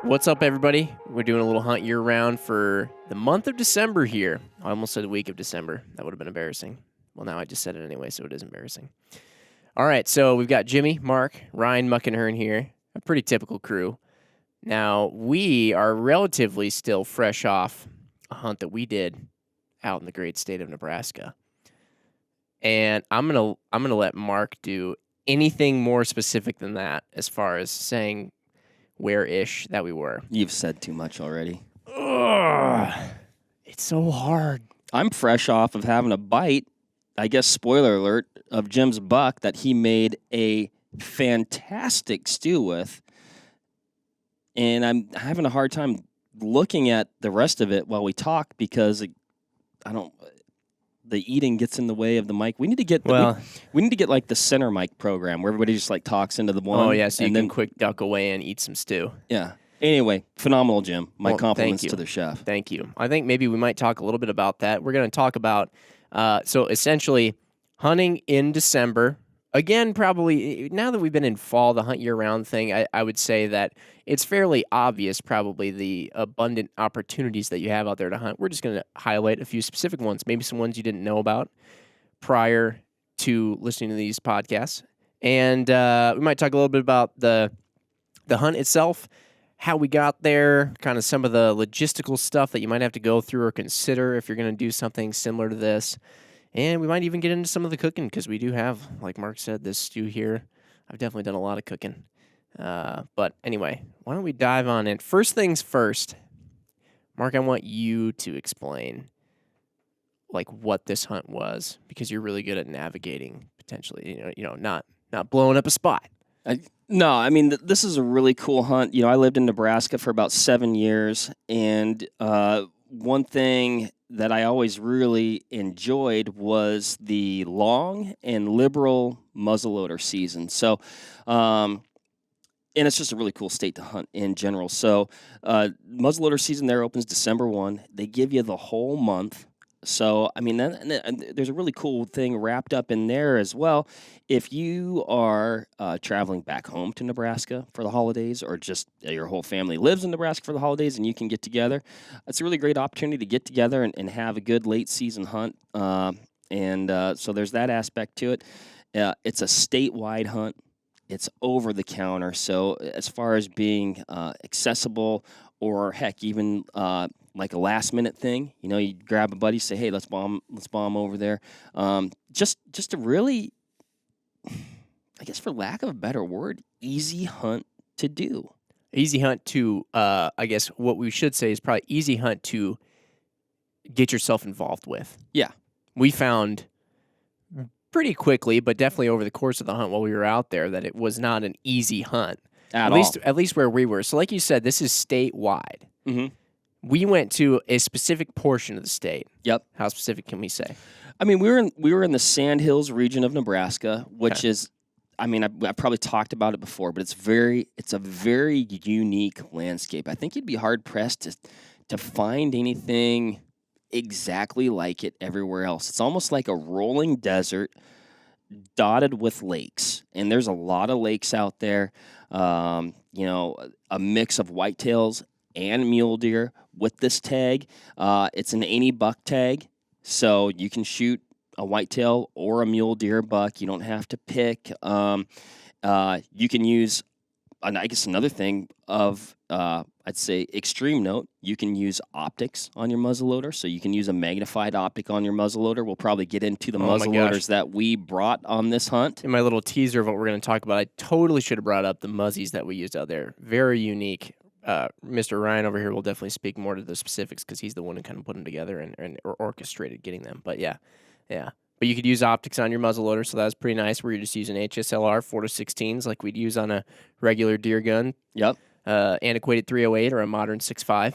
What's up, everybody? We're doing a little hunt year-round for the month of December here. I almost said the week of December. That would have been embarrassing. Well, now I just said it anyway, so it is embarrassing. All right, so we've got Jimmy, Mark, Ryan Muckenhern here, a pretty typical crew. Now, we are relatively still fresh off a hunt that we did out in the great state of Nebraska. And I'm gonna let Mark do anything more specific than that as far as saying where-ish that we were. You've said too much already. Ugh, it's so hard. I'm fresh off of having a bite, I guess spoiler alert, of Jim's buck that he made a fantastic stew with. And I'm having a hard time looking at the rest of it while we talk because the eating gets in the way of the mic. We need to get we need to get like the center mic program where everybody just like talks into the one. Oh yeah, so you can quick duck away and eat some stew. Yeah. Anyway, phenomenal, Jim. My compliments to the chef. Thank you. I think maybe we might talk a little bit about that. We're going to talk about so essentially hunting in December. Again, probably now that we've been in fall, the hunt year-round thing, I would say that it's fairly obvious probably the abundant opportunities that you have out there to hunt. We're just going to highlight a few specific ones, maybe some ones you didn't know about prior to listening to these podcasts. And we might talk a little bit about the hunt itself, how we got there, kind of some of the logistical stuff that you might have to go through or consider if you're going to do something similar to this. And we might even get into some of the cooking because we do have, like Mark said, this stew here. I've definitely done a lot of cooking. But anyway, why don't we dive on in? First things first, Mark, I want you to explain like what this hunt was because you're really good at navigating potentially, not blowing up a spot. No, I mean, this is a really cool hunt. You know, I lived in Nebraska for about 7 years, and one thing that I always really enjoyed was the long and liberal muzzleloader season. So, and it's just a really cool state to hunt in general. So, muzzleloader season there opens December 1. They give you the whole month. So, I mean, there's a really cool thing wrapped up in there as well. If you are traveling back home to Nebraska for the holidays or just your whole family lives in Nebraska for the holidays and you can get together, it's a really great opportunity to get together and have a good late season hunt. So there's that aspect to it. It's a statewide hunt. It's over the counter. So as far as being accessible or heck, even like a last minute thing, you grab a buddy, say, hey, let's bomb over there. Just to really, I guess for lack of a better word, easy hunt to do. Easy hunt to, I guess what we should say is probably easy hunt to get yourself involved with. Yeah. We found pretty quickly, but definitely over the course of the hunt while we were out there, that it was not an easy hunt. At least where we were. So like you said, this is statewide. Mm-hmm. We went to a specific portion of the state. Yep. How specific can we say? I mean, we were in the Sandhills region of Nebraska, which is, I mean, I've probably talked about it before, but it's a very unique landscape. I think you'd be hard pressed to find anything exactly like it everywhere else. It's almost like a rolling desert dotted with lakes, and there's a lot of lakes out there. A mix of whitetails and mule deer with this tag. It's an any buck tag, so you can shoot a whitetail or a mule deer buck. You don't have to pick. You can use, and I guess another thing of, I'd say extreme note, you can use optics on your muzzleloader. So you can use a magnified optic on your muzzleloader. We'll probably get into the muzzleloaders that we brought on this hunt. In my little teaser of what we're going to talk about, I totally should have brought up the muzzies that we used out there. Very unique. Mr. Ryan over here will definitely speak more to the specifics because he's the one who kind of put them together and orchestrated getting them. But yeah. But you could use optics on your muzzleloader, so that was pretty nice. Where you're just using HSLR 4-16s like we'd use on a regular deer gun. Yep. Antiquated 308 or a modern 6.5.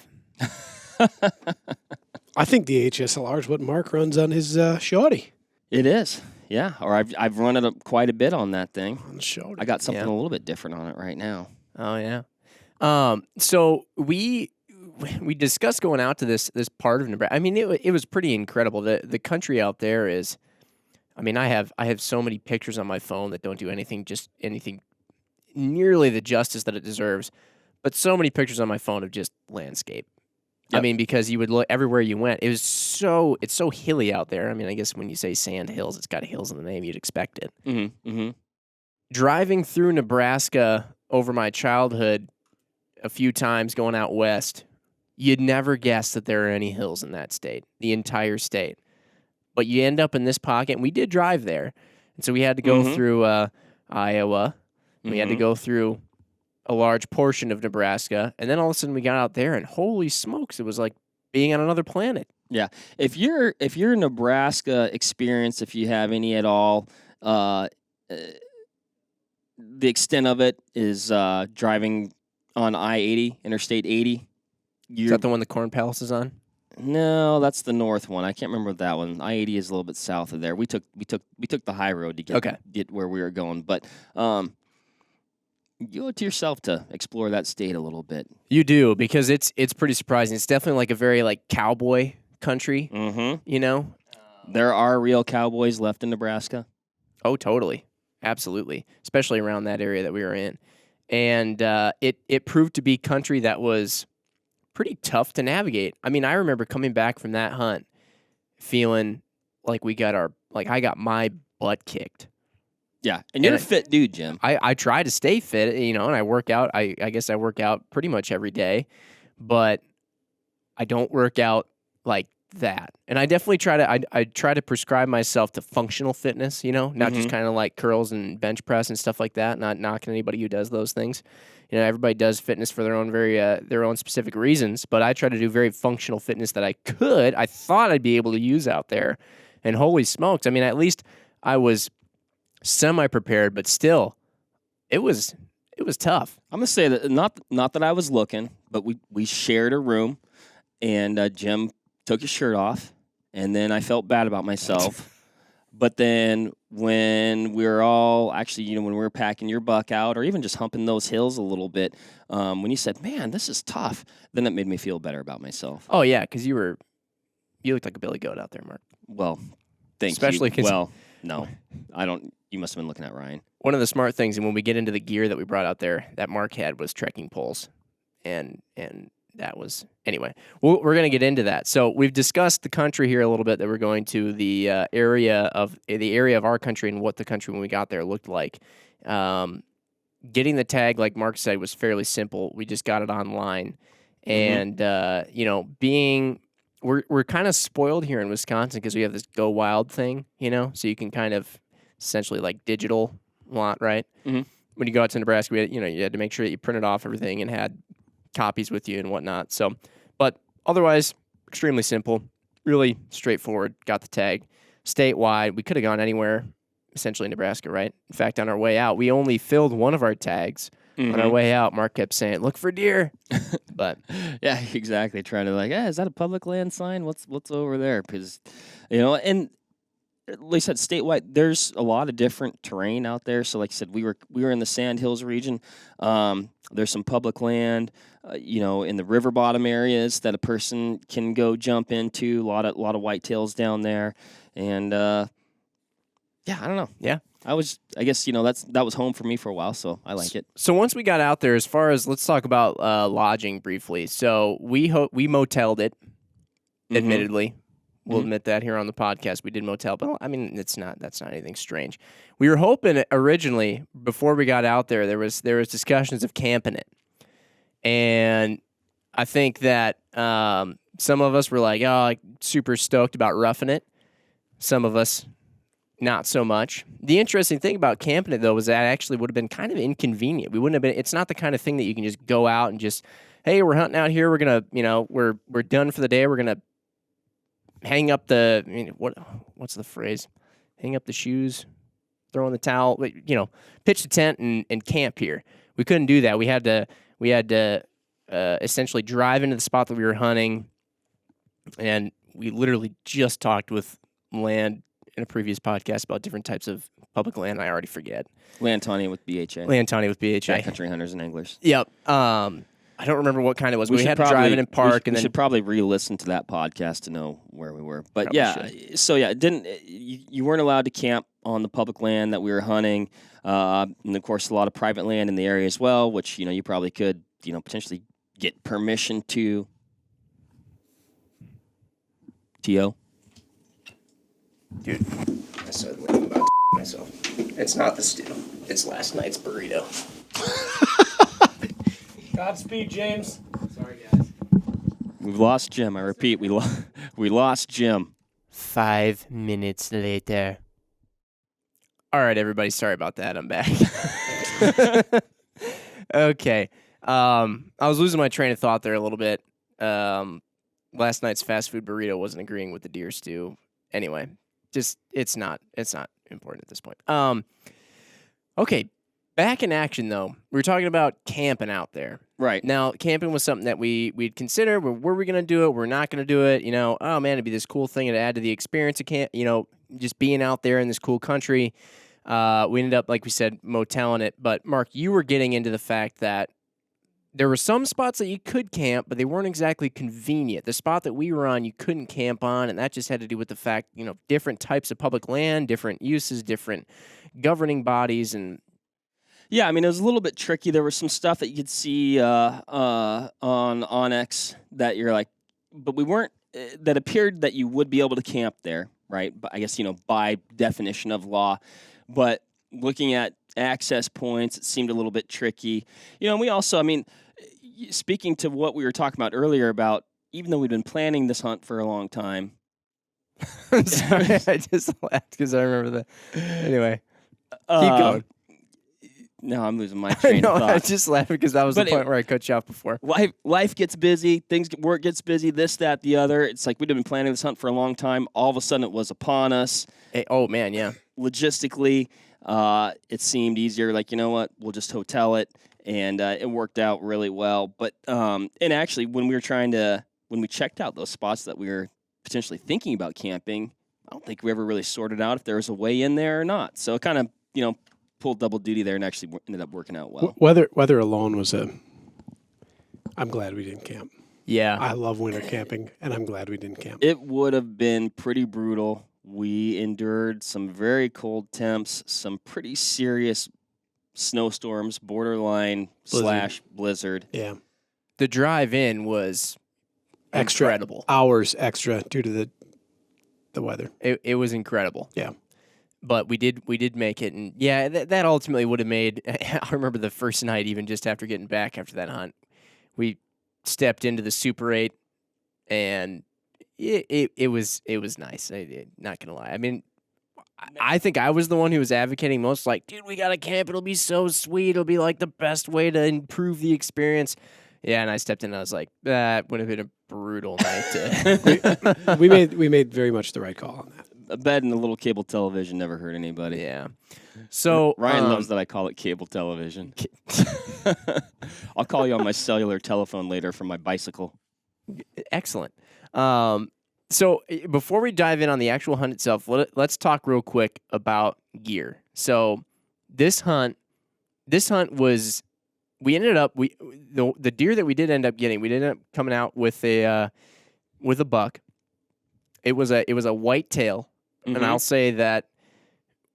I think the HSLR is what Mark runs on his shorty. It is, yeah. Or I've run it up quite a bit on that thing. On the shorty. I got something a little bit different on it right now. Oh yeah. So we discussed going out to this part of Nebraska. I mean, it was pretty incredible. The country out there is, I mean, I have so many pictures on my phone that don't do anything nearly the justice that it deserves. but so many pictures on my phone of just landscape. I Yep. mean, because you would look everywhere you went. It's so hilly out there. I mean, I guess when you say sand hills, it's got hills in the name. You'd expect it. Mm-hmm. Mm-hmm. Driving through Nebraska over my childhood a few times going out west, you'd never guess that there are any hills in that state, the entire state. But you end up in this pocket, and we did drive there. And so we had to go Mhm. through Iowa. We had to Mhm. go through a large portion of Nebraska. And then all of a sudden we got out there, and holy smokes, it was like being on another planet. Yeah. If you're Nebraska experience, if you have any at all, uh, the extent of it is driving on I-80, Interstate 80. Is that the one the Corn Palace is on? No, that's the north one. I can't remember that one. I-80 is a little bit south of there. We took the high road to get where we were going. But you owe it to yourself to explore that state a little bit. You do, because it's pretty surprising. It's definitely like a very like cowboy country, Mm-hmm. you know? There are real cowboys left in Nebraska. Oh, totally. Absolutely. Especially around that area that we were in. And it proved to be country that was pretty tough to navigate. I mean, I remember coming back from that hunt feeling like I got my butt kicked. Yeah, and you're And a fit dude, Jim. I try to stay fit, and I work out. I guess I work out pretty much every day, but I don't work out like that. And I definitely I try to prescribe myself to functional fitness, not just kind of like curls and bench press and stuff like that, not knocking anybody who does those things. Everybody does fitness for their own specific reasons, but I try to do very functional fitness that I thought I'd be able to use out there. And holy smokes, I mean, at least I was semi-prepared, but still, it was tough. I'm gonna say that not that I was looking, but we shared a room, and Jim took his shirt off, and then I felt bad about myself. But then when we were all actually, when we were packing your buck out, or even just humping those hills a little bit, when you said, "Man, this is tough," then it made me feel better about myself. Oh yeah, because you looked like a billy goat out there, Mark. Well, thank Especially you. 'cause- Well, no, I don't. You must have been looking at Ryan. One of the smart things, and when we get into the gear that we brought out there, that Mark had was trekking poles, and that was anyway. We're going to get into that. So we've discussed the country here a little bit. That we're going to the area of our country and what the country when we got there looked like. Getting the tag, like Mark said, was fairly simple. We just got it online, and we're kind of spoiled here in Wisconsin because we have this Go Wild thing, so you can kind of essentially like digital lot, right? Mhm. When you go out to Nebraska, you had to make sure that you printed off everything and had copies with you and whatnot. So, but otherwise, extremely simple, really straightforward. Got the tag statewide. We could have gone anywhere, essentially in Nebraska, right? In fact, on our way out, we only filled one of our tags. On our way out, Mark kept saying, "Look for deer," but Yeah, exactly. Trying to like, is that a public land sign? What's over there? Because, and like I said, statewide, there's a lot of different terrain out there. So, like I said, we were in the Sand Hills region. There's some public land, in the river bottom areas that a person can go jump into. A lot of whitetails down there, and I don't know. yeah. I guess that was home for me for a while, so I like it. So once we got out there, as far as let's talk about lodging briefly. So we moteled it. Admittedly, we'll admit that here on the podcast we did motel, but I mean that's not anything strange. We were hoping originally before we got out there was discussions of camping it, and I think that some of us were like super stoked about roughing it. Some of us not so much. The interesting thing about camping it, though, was that actually would have been kind of inconvenient. We wouldn't have been. It's not the kind of thing that you can just go out and just, hey, we're hunting out here. We're gonna, we're done for the day. We're gonna hang up what's the phrase? Hang up the shoes, throw in the towel. Pitch the tent and camp here. We couldn't do that. We had to essentially drive into the spot that we were hunting, and we literally just talked with land in a previous podcast about different types of public land, and I already forget. Land Tawny with BHA. Backcountry Hunters and Anglers. Yep. I don't remember what kind it was. We had to drive in and park. We should probably re-listen to that podcast to know where we were. But Probably so you weren't allowed to camp on the public land that we were hunting. And of course, a lot of private land in the area as well, which, you probably could potentially get permission to TO. Dude, I suddenly am about to myself. It's not the stew. It's last night's burrito. Godspeed, James. Sorry, guys. We've lost Jim. I repeat, we lost Jim. 5 minutes later. All right, everybody. Sorry about that. I'm back. Okay. I was losing my train of thought there a little bit. Last night's fast food burrito wasn't agreeing with the deer stew. Anyway, just it's not important at this point. Okay. Back in action though. We were talking about camping out there. Right. Now, camping was something that we'd consider. Were we going to do it? We're not going to do it. Oh man, it'd be this cool thing to add to the experience of camp. Just being out there in this cool country. We ended up, like we said, moteling it. But Mark, you were getting into the fact that there were some spots that you could camp, but they weren't exactly convenient. The spot that we were on, you couldn't camp on, and that just had to do with the fact, different types of public land, different uses, different governing bodies, and yeah, I mean, it was a little bit tricky. There was some stuff that you could see on Onyx that you're like, but we weren't, that appeared that you would be able to camp there, right? But I guess, by definition of law. But looking at access points, it seemed a little bit tricky. And we also, I mean, speaking to what we were talking about earlier about, even though we've been planning this hunt for a long time. Sorry, I just laughed because I remember that. Anyway, keep going. No, I'm losing my train of thought. I just laughed because that was the point where I cut you off before. Life gets busy, work gets busy, this, that, the other. It's like we've been planning this hunt for a long time. All of a sudden, it was upon us. Hey, oh man, yeah. Logistically, it seemed easier. Like, you know what? We'll just hotel it, and it worked out really well. But and actually, when we checked out those spots that we were potentially thinking about camping, I don't think we ever really sorted out if there was a way in there or not. So it kind of pulled double duty there and actually ended up working out well. Weather alone was I'm glad we didn't camp. Yeah. I love winter camping, and I'm glad we didn't camp. It would have been pretty brutal. We endured some very cold temps, some pretty serious snowstorms, borderline /blizzard. Yeah. The drive in was incredible. Hours extra due to the weather. It was incredible. Yeah. But we did make it, and yeah, that ultimately would have made. I remember the first night, even just after getting back after that hunt, we stepped into the Super 8, and it was nice. Not gonna lie. I mean, I think I was the one who was advocating most, like, dude, we gotta camp. It'll be so sweet. It'll be like the best way to improve the experience. Yeah, and I stepped in, and I was like, that would have been a brutal night. We made very much the right call on that. A bed and a little cable television never hurt anybody. Yeah. So Ryan loves that I call it cable television. I'll call you on my cellular telephone later from my bicycle. Excellent. So before we dive in on the actual hunt itself, let's talk real quick about gear. So this hunt was, we ended up, the deer that we did end up getting, we did end up coming out with a buck. It was a whitetail. Mm-hmm. And I'll say that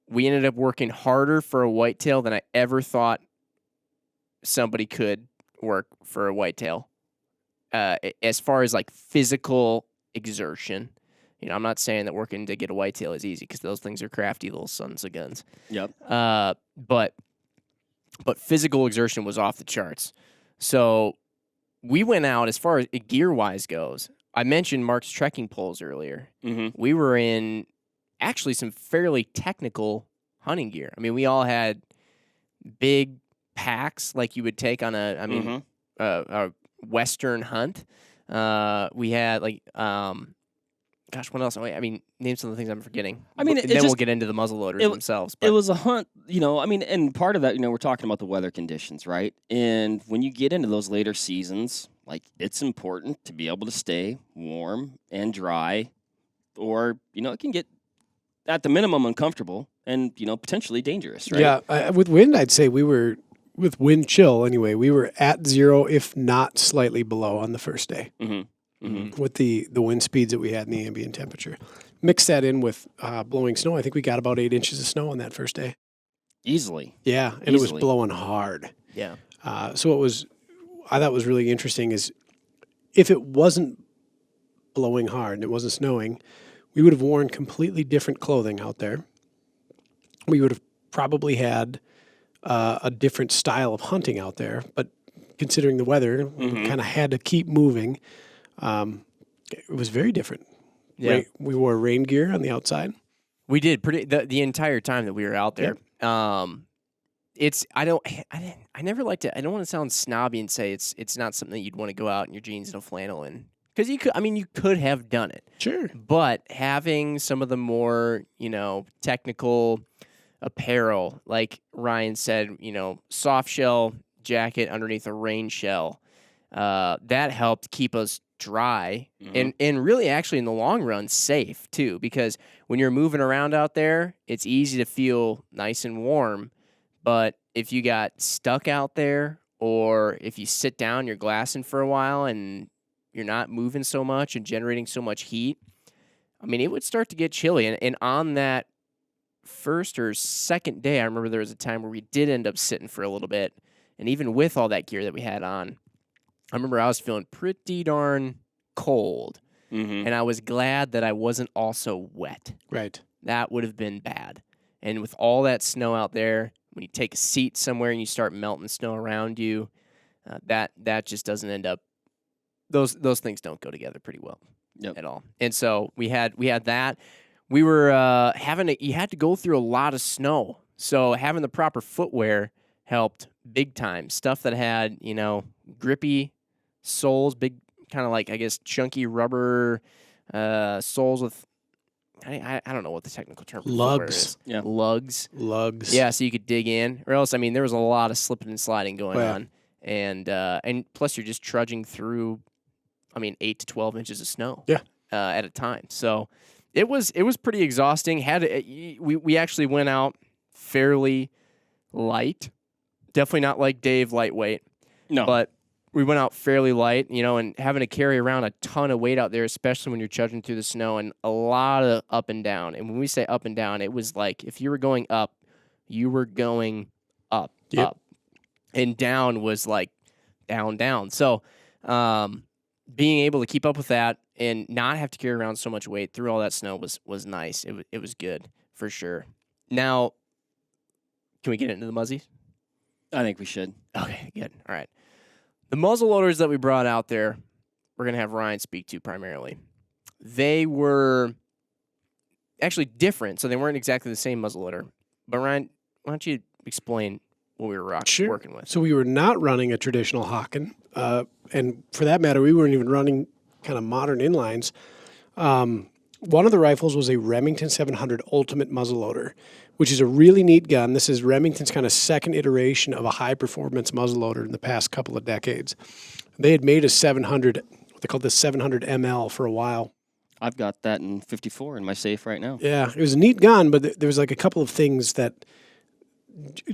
we ended up working harder for a whitetail than I ever thought somebody could work for a whitetail. As far as like physical exertion, I'm not saying that working to get a whitetail is easy because those things are crafty little sons of guns. Yep. But physical exertion was off the charts. So we went out, as far as gear wise goes. I mentioned Mark's trekking poles earlier. Mm-hmm. We were in actually some fairly technical hunting gear. I mean, we all had big packs like you would take on a Western hunt. We had like, gosh, what else? I mean, name some of the things I'm forgetting. I mean, then we'll get into the muzzleloaders themselves. But it was a hunt, and part of that, we're talking about the weather conditions, right? And when you get into those later seasons, like, it's important to be able to stay warm and dry, or, it can get, at the minimum, uncomfortable and, potentially dangerous, right? Yeah, with wind, I'd say we were, with wind chill anyway, we were at 0, if not slightly below on the first day. Mm-hmm. Mm-hmm. With the wind speeds that we had in the ambient temperature. Mix that in with blowing snow. I think we got about 8 inches of snow on that first day. Easily. Yeah, and it was blowing hard. Yeah. So it was, I thought was really interesting is if it wasn't blowing hard and it wasn't snowing, we would have worn completely different clothing out there. We would have probably had a different style of hunting out there, but considering the weather, we kind of had to keep moving. It was very different. Yeah. We wore rain gear on the outside. We did the entire time that we were out there. I never liked it. I don't want to sound snobby and say it's not something that you'd want to go out in your jeans and a flannel in, because you could have done it. Sure. But having some of the more, technical apparel, like Ryan said, soft shell jacket underneath a rain shell, that helped keep us dry and really actually in the long run safe too, because when you're moving around out there, it's easy to feel nice and warm, but if you got stuck out there or if you sit down, you're glassing for a while and you're not moving so much and generating so much heat, it would start to get chilly. And on that first or second day, I remember there was a time where we did end up sitting for a little bit, and even with all that gear that we had on, I remember I was feeling pretty darn cold, and I was glad that I wasn't also wet. Right. That would have been bad. And with all that snow out there, when you take a seat somewhere and you start melting snow around you, that just doesn't end up. Those things don't go together pretty well at all. And so we had that. We were you had to go through a lot of snow, so having the proper footwear helped big time. Stuff that had grippy soles, big kind of like, I guess, chunky rubber soles with, I don't know what the technical term for footwear is. Yeah. Lugs. Yeah, so you could dig in. Or else, there was a lot of slipping and sliding going on. And plus you're just trudging through, 8 to 12 inches of snow at a time. So it was pretty exhausting. We actually went out fairly light. Definitely not like Dave lightweight. No. But we went out fairly light, and having to carry around a ton of weight out there, especially when you're trudging through the snow, and a lot of up and down. And when we say up and down, it was like if you were going up, you were going up, up. And down was like down, down. So being able to keep up with that and not have to carry around so much weight through all that snow was nice. It was good, for sure. Now, can we get into the muzzies? I think we should. Okay, good. All right. The muzzleloaders that we brought out there, we're going to have Ryan speak to primarily. They were actually different, so they weren't exactly the same muzzleloader. But Ryan, why don't you explain what we were working with? So we were not running a traditional Hawken, and for that matter, we weren't even running kind of modern inlines. One of the rifles was a Remington 700 Ultimate Muzzleloader, which is a really neat gun. This is Remington's kind of second iteration of a high-performance muzzleloader in the past couple of decades. They had made a 700, what they called the 700 ML for a while. I've got that in 54 in my safe right now. Yeah, it was a neat gun, but there was like a couple of things that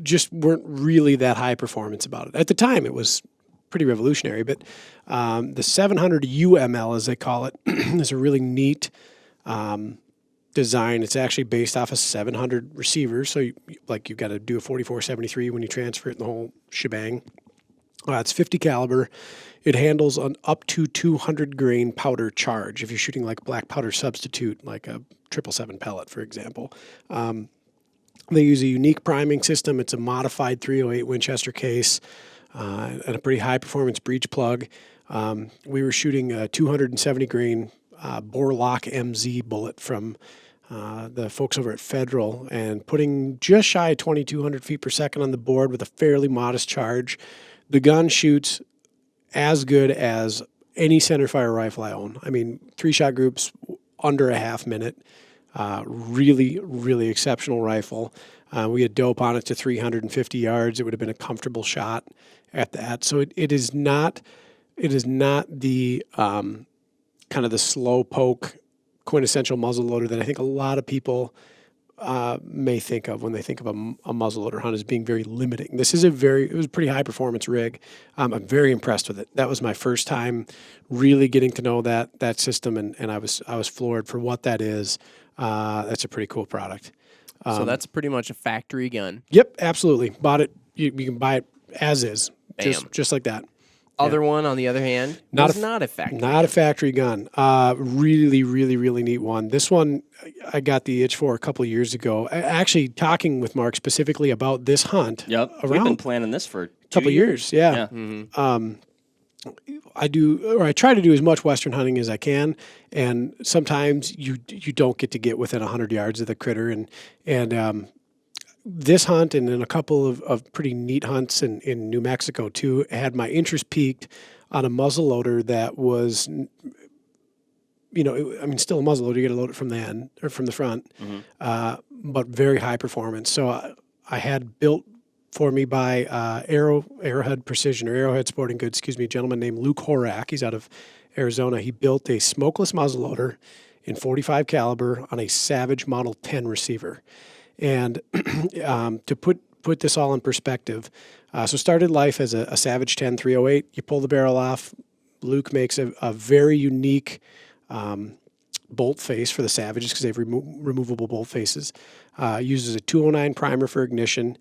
just weren't really that high performance about it. At the time, it was pretty revolutionary, but the 700 UML, as they call it, is a really neat design. It's actually based off a 700 receiver, so you've got to do a 44-73 when you transfer it in the whole shebang. It's 50 caliber. It handles an up to 200 grain powder charge if you're shooting like black powder substitute, like a 777 pellet, for example. They use a unique priming system. It's a modified 308 Winchester case and a pretty high-performance breech plug. We were shooting a 270 grain Borlock MZ bullet from the folks over at Federal and putting just shy of 2,200 feet per second on the board with a fairly modest charge. The gun shoots as good as any centerfire rifle I own. 3-shot groups under a half minute. Really, really exceptional rifle. We had dope on it to 350 yards. It would have been a comfortable shot at that. So it is not the kind of the slow poke quintessential muzzleloader that I think a lot of people may think of when they think of a muzzleloader hunt as being very limiting. This is it was a pretty high performance rig. I'm very impressed with it. That was my first time really getting to know that system, and I was floored for what that is. That's a pretty cool product. So that's pretty much a factory gun. Yep, absolutely. Bought it. You can buy it as is, Bam. just like that. other one, on the other hand, was not a factory Not a factory gun. Really, really, really neat one. This one I got the itch for a couple of years ago. Actually, talking with Mark specifically about this hunt. Yep. We've been planning this for a couple of years. Yeah. I try to do as much Western hunting as I can, and sometimes you don't get within 100 yards of the critter, and this hunt and then a couple of pretty neat hunts in New Mexico too had my interest peaked on a muzzleloader that was, still a muzzleloader. You got to load it from the end or from the front, but very high performance. So I had built for me by Arrowhead Precision or Arrowhead Sporting Goods, a gentleman named Luke Horak. He's out of Arizona. He built a smokeless muzzleloader in .45 caliber on a Savage Model 10 receiver. And to put this all in perspective, so started life as a Savage 10 308. You pull the barrel off. Luke makes a very unique bolt face for the Savages because they have removable bolt faces. Uses a 209 primer for ignition.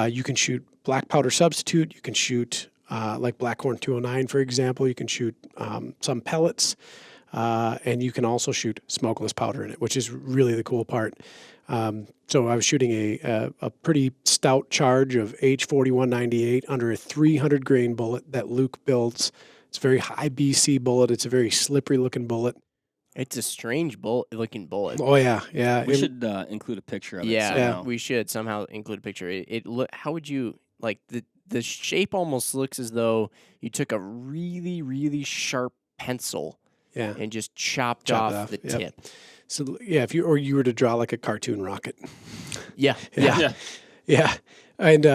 You can shoot black powder substitute. You can shoot like Blackhorn 209, for example. You can shoot some pellets. And you can also shoot smokeless powder in it, which is really the cool part. So I was shooting a pretty stout charge of H4198 under a 300 grain bullet that Luke builds. It's a very high BC bullet. It's a very slippery looking bullet. It's a strange looking bullet. Oh yeah. We should include a picture of it. Yeah, we should somehow include a picture. How would you like the shape? Almost looks as though you took a really, really sharp pencil. Yeah. And just chopped off the tip. So if you were to draw like a cartoon rocket. Yeah. And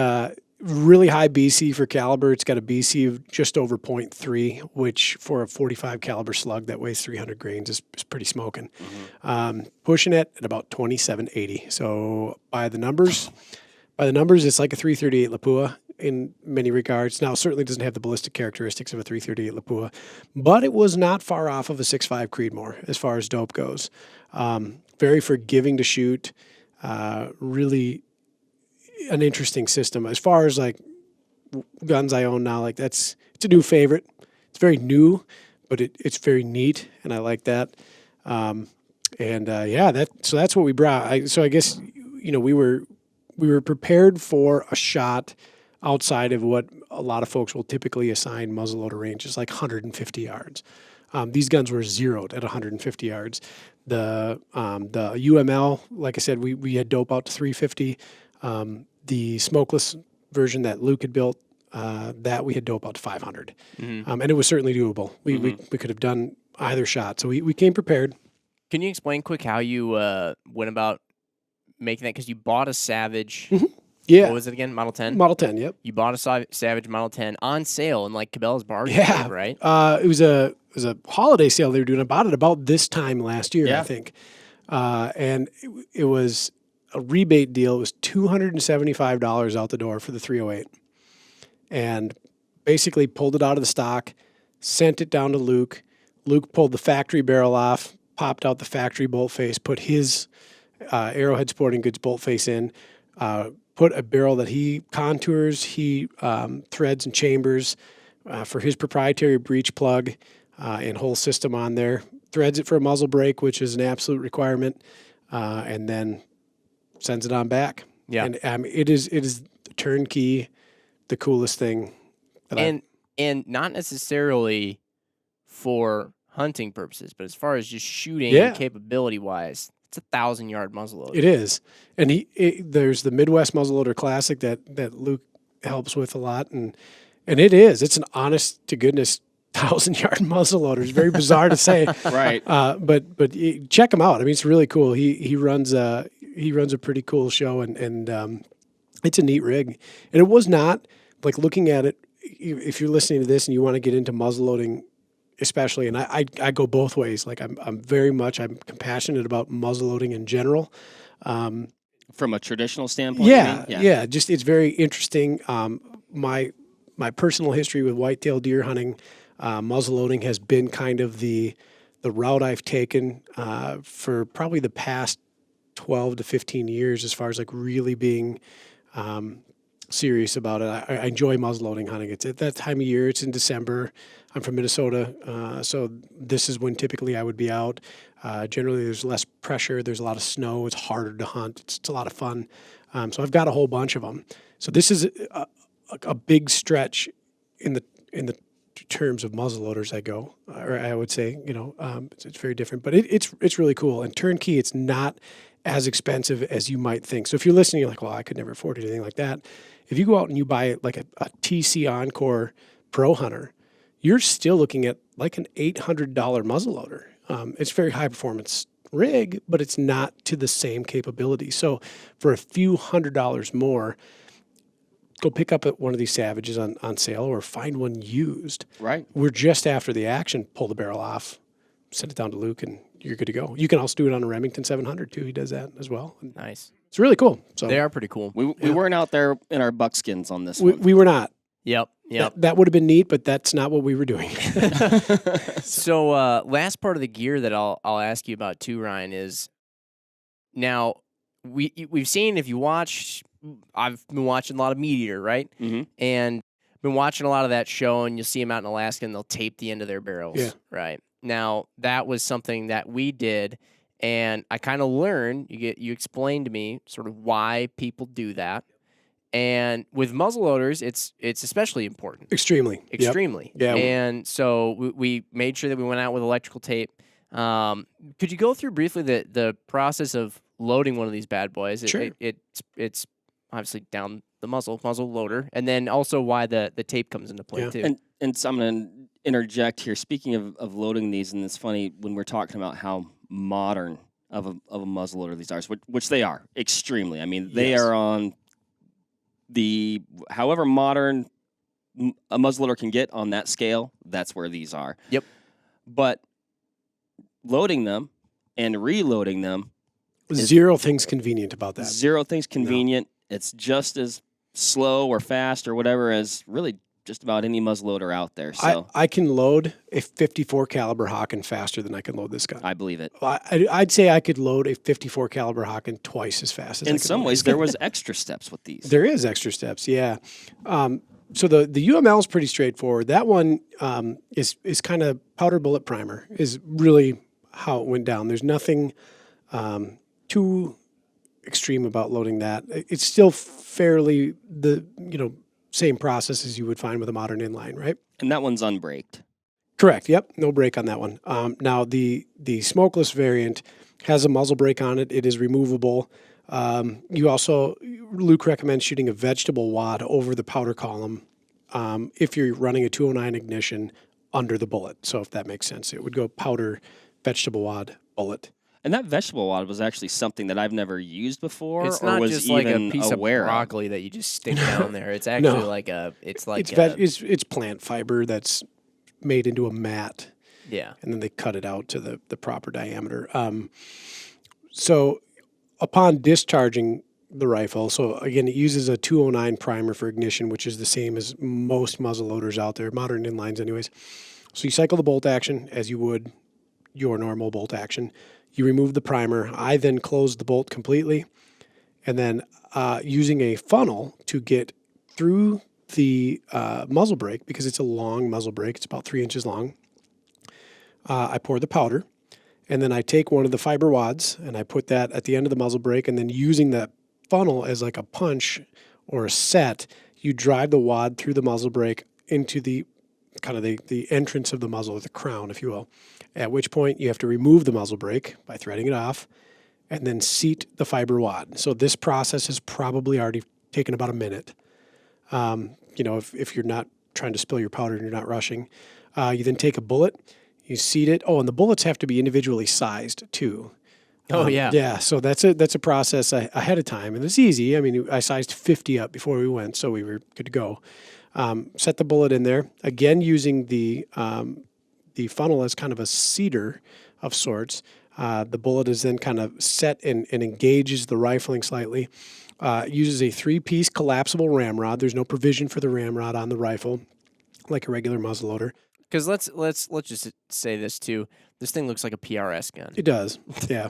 really high BC for caliber. It's got a BC of just over 0.3, which for a .45 caliber slug that weighs 300 grains is pretty smoking. Pushing it at about 2780. So by the numbers, it's like a 338 Lapua in many regards. Now, it certainly doesn't have the ballistic characteristics of a 338 Lapua, but it was not far off of a 6.5 Creedmoor as far as dope goes. Very forgiving to shoot. Really an interesting system. As far as like guns I own now, it's a new favorite. It's very new, but it's very neat, and I like that. So that's what we brought. So I guess we were prepared for a shot outside of what a lot of folks will typically assign muzzleloader ranges, like 150 yards. These guns were zeroed at 150 yards. The UML, like I said, we had dope out to 350. The smokeless version that Luke had built, that we had dope out to 500. And it was certainly doable. We could have done either shot. So we came prepared. Can you explain quick how you went about making that? Because you bought a Savage. Yeah. What was it again? Model 10? Model 10, yep. You bought a Savage Model 10 on sale in like Cabela's bargain cave, right? It was a holiday sale they were doing. I bought it about this time last year, I think. And it was a rebate deal. It was $275 out the door for the 308. And basically pulled it out of the stock, sent it down to Luke. Luke pulled the factory barrel off, popped out the factory bolt face, put his Arrowhead Sporting Goods bolt face in, put a barrel that he contours, he threads and chambers for his proprietary breech plug and whole system on there. Threads it for a muzzle brake, which is an absolute requirement, and then sends it on back. Yeah, and it is turnkey, the coolest thing. And not necessarily for hunting purposes, but as far as just shooting capability wise. It's a 1,000-yard muzzleloader. It is, and there's the Midwest Muzzleloader Classic that Luke helps with a lot, and it's an honest to goodness 1,000-yard muzzleloader. It's very bizarre to say, right? But check him out. I mean, it's really cool. He runs a pretty cool show, and it's a neat rig. And it was not like looking at it. If you're listening to this and you want to get into muzzleloading, especially, and I go both ways. Like I'm compassionate about muzzleloading in general. From a traditional standpoint, yeah. Just it's very interesting. My personal history with whitetail deer hunting, muzzleloading has been kind of the route I've taken for probably the past 12 to 15 years, as far as like really being serious about it. I enjoy muzzleloading hunting. It's at that time of year. It's in December. I'm from Minnesota, so this is when typically I would be out. Generally, there's less pressure. There's a lot of snow. It's harder to hunt. It's a lot of fun. So I've got a whole bunch of them. So this is a big stretch in the terms of muzzleloaders. I would say, it's very different, but it's really cool. And turnkey, it's not as expensive as you might think. So if you're listening, you're like, well, I could never afford anything like that. If you go out and you buy like a TC Encore Pro Hunter, you're still looking at like an $800 muzzleloader. It's very high performance rig, but it's not to the same capability. So for a few $100s more, go pick up at one of these Savages on sale or find one used. Right. We're just after the action, pull the barrel off, send it down to Luke, and you're good to go. You can also do it on a Remington 700 too. He does that as well. Nice. It's really cool. So They are pretty cool. We weren't out there in our buckskins on this we, one. we were not. Yep. That would have been neat, but that's not what we were doing. So last part of the gear that I'll ask you about too, Ryan, is now we've seen, if you watch, I've been watching a lot of Meat Eater, right? Mm-hmm. And been watching a lot of that show, and you'll see them out in Alaska, and they'll tape the end of their barrels. Yeah. Right. Now that was something that we did, and I kind of learned. You explained to me sort of why people do that. And with muzzleloaders, it's especially important. Extremely. Extremely. Yeah. And so we made sure that we went out with electrical tape. Could you go through briefly the process of loading one of these bad boys? Sure. It's obviously down the muzzle loader, and then also why the tape comes into play too. And so I'm going to interject here. Speaking of loading these, and it's funny when we're talking about how modern of a muzzleloader these are, which they are extremely. I mean, they are on however modern a muzzleloader can get on that scale. That's where these are. Yep. But loading them and reloading them, Zero things convenient about that. zero things convenient. No. It's just as slow or fast or whatever as really just about any muzzleloader out there. So I can load a 54 caliber Hawken faster than I can load this gun. I believe it. I'd say I could load a 54 caliber Hawken twice as fast as in some ways there was extra steps with these. There is extra steps, yeah. So the UML is pretty straightforward. That one is kind of powder bullet primer is really how it went down. There's nothing too extreme about loading that. It's still fairly same process as you would find with a modern inline, right? And that one's unbraked. Correct. Yep. No brake on that one. Now the smokeless variant has a muzzle brake on it. It is removable. Luke recommends shooting a vegetable wad over the powder column if you're running a 209 ignition under the bullet. So if that makes sense, it would go powder, vegetable wad, bullet. And that vegetable wad was actually something that I've never used before, It's or not was just even like a piece aware of broccoli that you just stick down there. It's actually it's plant fiber that's made into a mat. Yeah. And then they cut it out to the proper diameter. So upon discharging the rifle, so again, it uses a 209 primer for ignition, which is the same as most muzzleloaders out there, modern inlines anyways. So you cycle the bolt action as you would your normal bolt action. You remove the primer. I then close the bolt completely, and then using a funnel to get through the muzzle brake, because it's a long muzzle brake, it's about 3 inches long, I pour the powder, and then I take one of the fiber wads, and I put that at the end of the muzzle brake, and then using that funnel as like a punch or a set, you drive the wad through the muzzle brake into the kind of the entrance of the muzzle, or the crown, if you will, at which point you have to remove the muzzle brake by threading it off and then seat the fiber wad. So this process has probably already taken about a minute. If you're not trying to spill your powder and you're not rushing, you then take a bullet, you seat it. Oh, and the bullets have to be individually sized too. Oh, yeah. Yeah, so that's a process ahead of time, and it's easy. I mean, I sized 50 up before we went, so we were good to go. Set the bullet in there, again using the funnel as kind of a seater of sorts. The bullet is then kind of set and engages the rifling slightly. Uses a 3-piece collapsible ramrod. There's no provision for the ramrod on the rifle, like a regular muzzleloader. Because let's just say this too. This thing looks like a PRS gun. It does, yeah.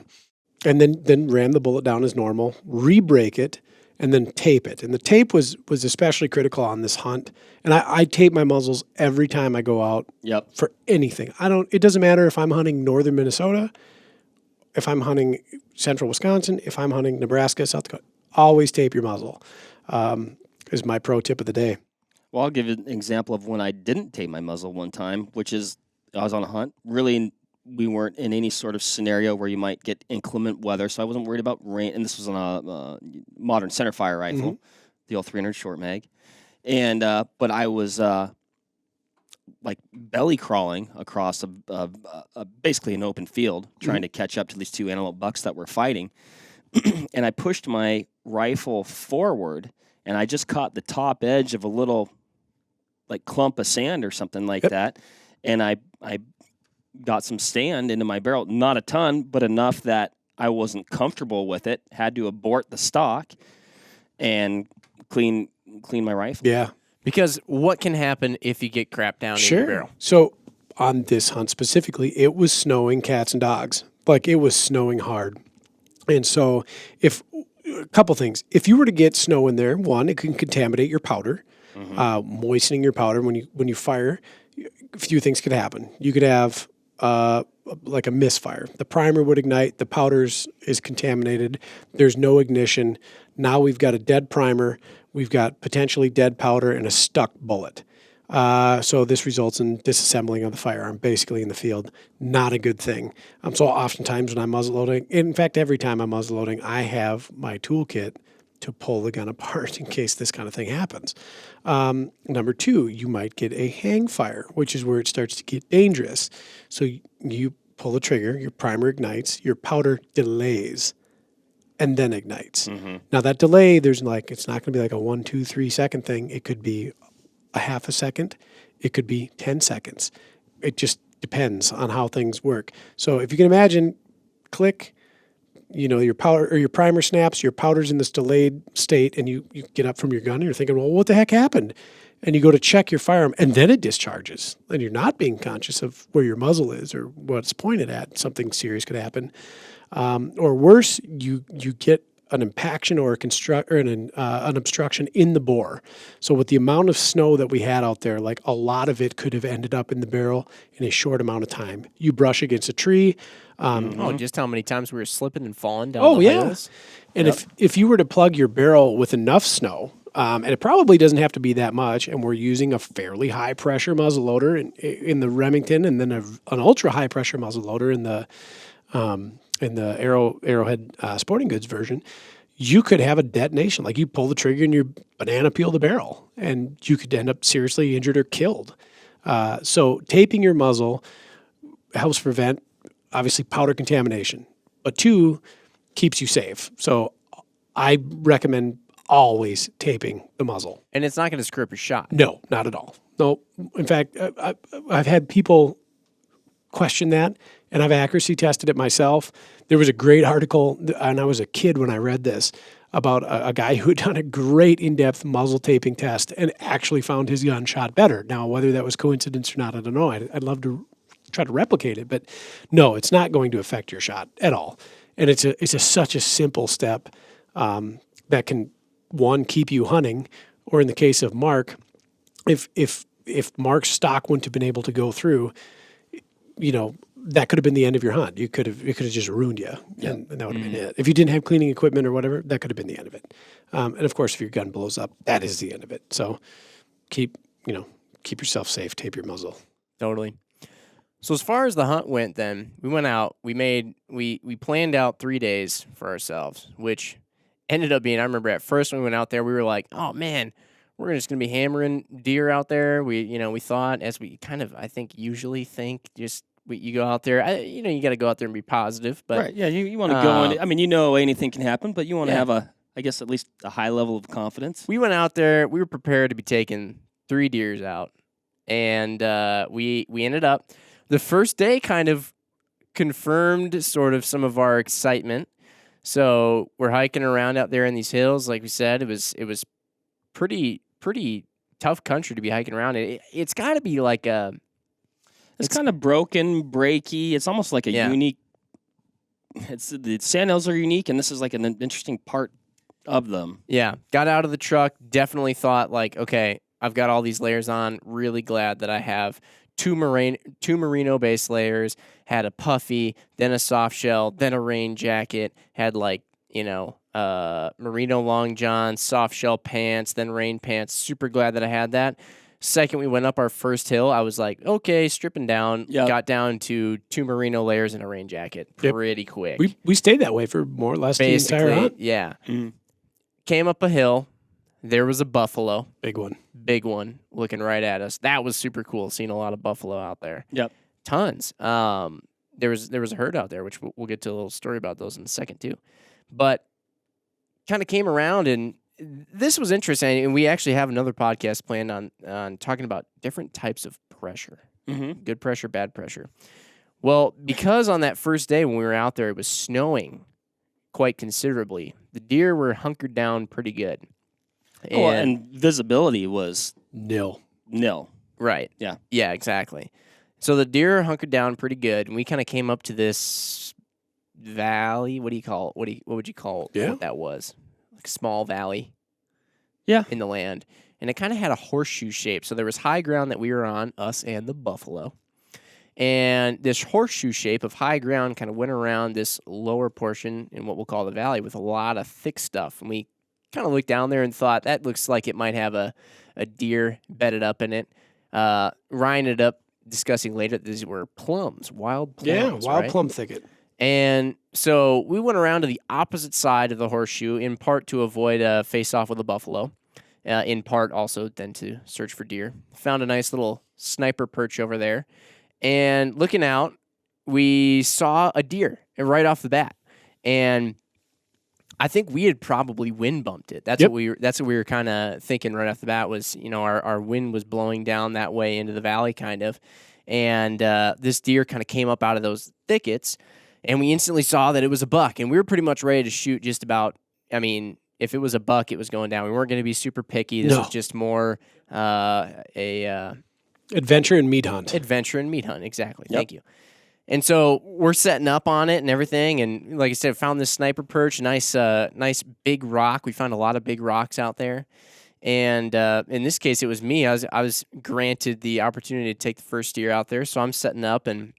And then ram the bullet down as normal, re-break it, and then tape it. And the tape was especially critical on this hunt. And I tape my muzzles every time I go out for anything. It doesn't matter if I'm hunting northern Minnesota, if I'm hunting central Wisconsin, if I'm hunting Nebraska, South Dakota, always tape your muzzle, is my pro tip of the day. Well, I'll give you an example of when I didn't tape my muzzle one time, which is I was on a hunt. Really, we weren't in any sort of scenario where you might get inclement weather, so I wasn't worried about rain. And this was on a modern centerfire rifle, the old 300 short mag. And but I was like belly crawling across basically an open field, trying to catch up to these two antelope bucks that were fighting. And I pushed my rifle forward, and I just caught the top edge of a little like clump of sand or something like that. And I got some stand into my barrel, not a ton, but enough that I wasn't comfortable with it. Had to abort the stock and clean my rifle. Yeah. Because what can happen if you get crap down in your barrel? So on this hunt specifically, it was snowing cats and dogs. Like it was snowing hard. And so a couple things. If you were to get snow in there, one, it can contaminate your powder, moistening your powder when you fire. A few things could happen. You could have like a misfire. The primer would ignite. The powder is contaminated. There's no ignition. Now we've got a dead primer. We've got potentially dead powder and a stuck bullet. So this results in disassembling of the firearm basically in the field. Not a good thing. So oftentimes when I'm muzzleloading, in fact, every time I'm muzzleloading, I have my toolkit to pull the gun apart in case this kind of thing happens. Number two, you might get a hang fire, which is where it starts to get dangerous. So you pull the trigger, your primer ignites, your powder delays, and then ignites. Now that delay, it's not going to be like a 1, 2, 3 second thing. It could be a half a second. It could be 10 seconds. It just depends on how things work. So if you can imagine, click, your powder or your primer snaps, your powder's in this delayed state, and you get up from your gun and you're thinking, well, what the heck happened? And you go to check your firearm, and then it discharges, and you're not being conscious of where your muzzle is or what it's pointed at. Something serious could happen. Or worse, you get an impaction or an obstruction in the bore. So with the amount of snow that we had out there, like a lot of it could have ended up in the barrel in a short amount of time. You brush against a tree. Just how many times we were slipping and falling down the hills. And if you were to plug your barrel with enough snow, and it probably doesn't have to be that much, and we're using a fairly high pressure muzzleloader in the Remington, and then an ultra high pressure muzzleloader in the Arrowhead Sporting Goods version, you could have a detonation. Like you pull the trigger and you banana peel the barrel, and you could end up seriously injured or killed. So taping your muzzle helps prevent, obviously, powder contamination, but two, keeps you safe. So I recommend always taping the muzzle. And it's not going to screw up your shot. No, not at all. No, in fact, I've had people question that, and I've accuracy tested it myself. There was a great article, and I was a kid when I read this, about a guy who had done a great in-depth muzzle taping test and actually found his gun shot better. Now, whether that was coincidence or not, I don't know. I'd love to try to replicate it, but no, it's not going to affect your shot at all. And it's such a simple step that can, one, keep you hunting, or in the case of Mark, if Mark's stock wouldn't have been able to go through, that could have been the end of your hunt. It could have just ruined you, and that would have been it. If you didn't have cleaning equipment or whatever, that could have been the end of it. And of course, if your gun blows up, that is the end of it. So keep yourself safe. Tape your muzzle. Totally. So as far as the hunt went, then we went out. We planned out 3 days for ourselves, which ended up being. I remember at first when we went out there, we were like, "Oh man, we're just gonna be hammering deer out there." We thought, as we kind of, I think, usually think, just you go out there. You got to go out there and be positive. But right, yeah, you want to go in. I mean, anything can happen, but you want to have I guess at least a high level of confidence. We went out there. We were prepared to be taking 3 deers out, and we ended up. The first day kind of confirmed sort of some of our excitement. So we're hiking around out there in these hills. Like we said, it was pretty tough country to be hiking around. It's got to be like it's kind of broken, breaky. It's almost like a unique. The sand hills are unique, and this is like an interesting part of them. Yeah, got out of the truck, definitely thought like, okay, I've got all these layers on. Really glad that I have two merino base layers, had a puffy, then a soft shell, then a rain jacket, had merino long johns, soft shell pants, then rain pants. Super glad that I had that. Second, we went up our first hill. I was like, okay, stripping down. Yep. Got down to 2 merino layers and a rain jacket pretty quick. We stayed that way for more or less the entire hunt. Yeah. Came up a hill. There was a buffalo. Big one. Looking right at us. That was super cool, seeing a lot of buffalo out there. Yep. Tons. There was a herd out there, which we'll get to a little story about those in a second too. But kind of came around, and this was interesting, and we actually have another podcast planned on talking about different types of pressure. Good pressure, bad pressure. Well, because on that first day when we were out there, it was snowing quite considerably. The deer were hunkered down pretty good. And visibility was nil. Right. Yeah. Yeah, exactly. So the deer hunkered down pretty good, and we kind of came up to this valley. What do you call it? What would you call what that was? Like a small valley. Yeah. In the land. And it kind of had a horseshoe shape. So there was high ground that we were on, us and the buffalo. And this horseshoe shape of high ground kind of went around this lower portion in what we'll call the valley with a lot of thick stuff. And we kind of looked down there and thought, that looks like it might have a deer bedded up in it. Ryan ended up discussing later that these were plums, wild plums. Yeah, wild right? plum thicket. And so we went around to the opposite side of the horseshoe, in part to avoid a face-off with a buffalo, in part also then to search for deer. Found a nice little sniper perch over there. And looking out, we saw a deer right off the bat. And I think we had probably wind bumped it. That's what we were kind of thinking right off the bat was, our wind was blowing down that way into the valley kind of. And this deer kind of came up out of those thickets, and we instantly saw that it was a buck. And we were pretty much ready to shoot just about, if it was a buck, it was going down. We weren't going to be super picky. This was just more adventure and meat hunt. Exactly. Yep. Thank you. And so we're setting up on it and everything. And like I said, found this sniper perch, nice big rock. We found a lot of big rocks out there. And in this case, it was me. I was granted the opportunity to take the first deer out there. So I'm setting up, and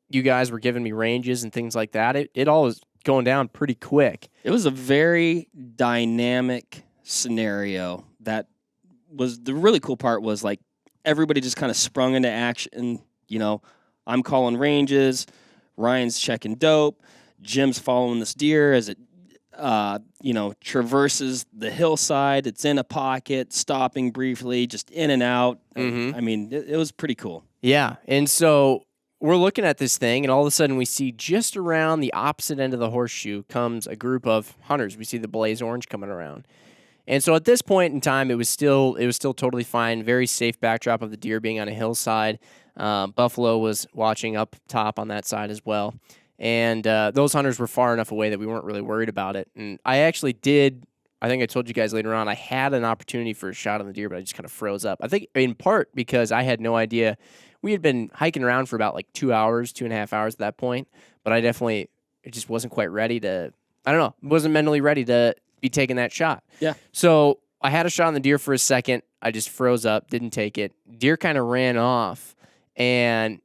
you guys were giving me ranges and things like that. It all was going down pretty quick. It was a very dynamic scenario. That was the really cool part was like everybody just kind of sprung into action. I'm calling ranges, Ryan's checking dope, Jim's following this deer as it, traverses the hillside. It's in a pocket, stopping briefly, just in and out. Mm-hmm. It was pretty cool. Yeah, and so we're looking at this thing, and all of a sudden we see just around the opposite end of the horseshoe comes a group of hunters. We see the blaze orange coming around. And so at this point in time, it was still totally fine. Very safe backdrop of the deer being on a hillside. Buffalo was watching up top on that side as well. And those hunters were far enough away that we weren't really worried about it. And I actually did, I think I told you guys later on, I had an opportunity for a shot on the deer, but I just kind of froze up. I think in part because I had no idea. We had been hiking around for about like 2 hours, 2.5 hours at that point. But it just wasn't quite ready to, wasn't mentally ready to be taking that shot. Yeah. So I had a shot on the deer for a second. I just froze up, didn't take it. Deer kind of ran off. And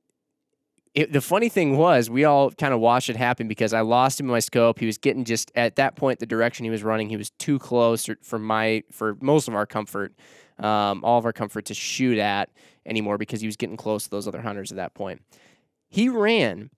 the funny thing was, we all kind of watched it happen because I lost him in my scope. He was getting just at that point, the direction he was running, he was too close for most of our comfort, all of our comfort to shoot at anymore because he was getting close to those other hunters at that point. He ran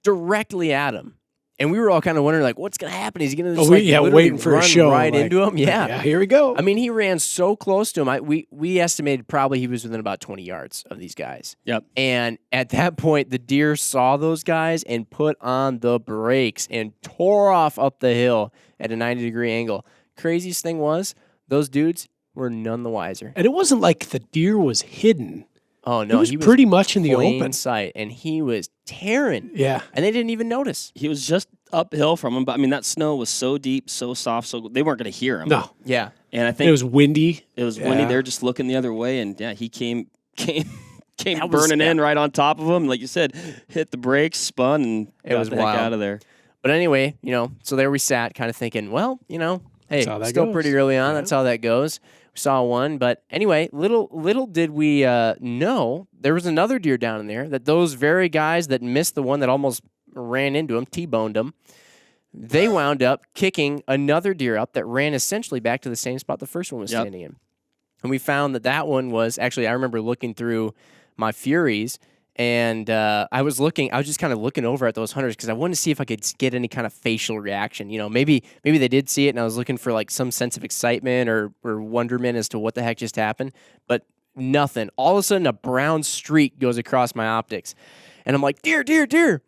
directly at him. And we were all kind of wondering, like, what's going to happen? Is he going to waiting for a show right into him? Yeah. Here we go. He ran so close to him. We estimated probably he was within about 20 yards of these guys. Yep. And at that point, the deer saw those guys and put on the brakes and tore off up the hill at a 90-degree angle. Craziest thing was, those dudes were none the wiser. And it wasn't like the deer was hidden. Oh, no. He was pretty much in the open sight, and he was tearing. Yeah. And they didn't even notice. He was just uphill from him, but that snow was so deep, so soft, so they weren't going to hear him. No. Yeah. And I think it was windy. Windy. They were just looking the other way, and he came burning in right on top of him. Like you said, hit the brakes, spun, and got the heck out of there. But anyway, so there we sat, kind of thinking, well, hey, how that still goes. pretty early on. Yeah. That's how that goes. We saw one, but anyway, little did we know there was another deer down in there. That those very guys that missed the one that almost ran into him, T-boned him, they wound up kicking another deer up that ran essentially back to the same spot the first one was standing in. And we found that one was actually, I remember looking through my Furies, and I was just kind of looking over at those hunters because I wanted to see if I could get any kind of facial reaction. Maybe they did see it, and I was looking for like some sense of excitement or wonderment as to what the heck just happened, but nothing. All of a sudden, a brown streak goes across my optics, and I'm like, deer, deer, deer.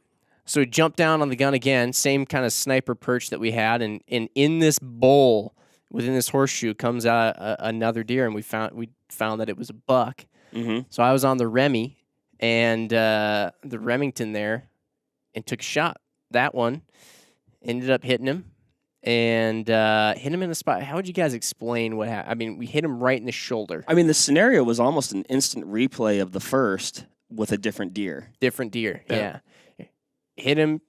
So we jump down on the gun again, same kind of sniper perch that we had, and in this bowl within this horseshoe comes out another deer, and we found that it was a buck. Mm-hmm. So I was on the Remy and the Remington there, and took a shot. That one ended up hitting him, and hit him in the spot. How would you guys explain what happened? I mean, we hit him right in the shoulder. I mean, the scenario was almost an instant replay of the first with a different deer. Different deer, yeah. Hit him,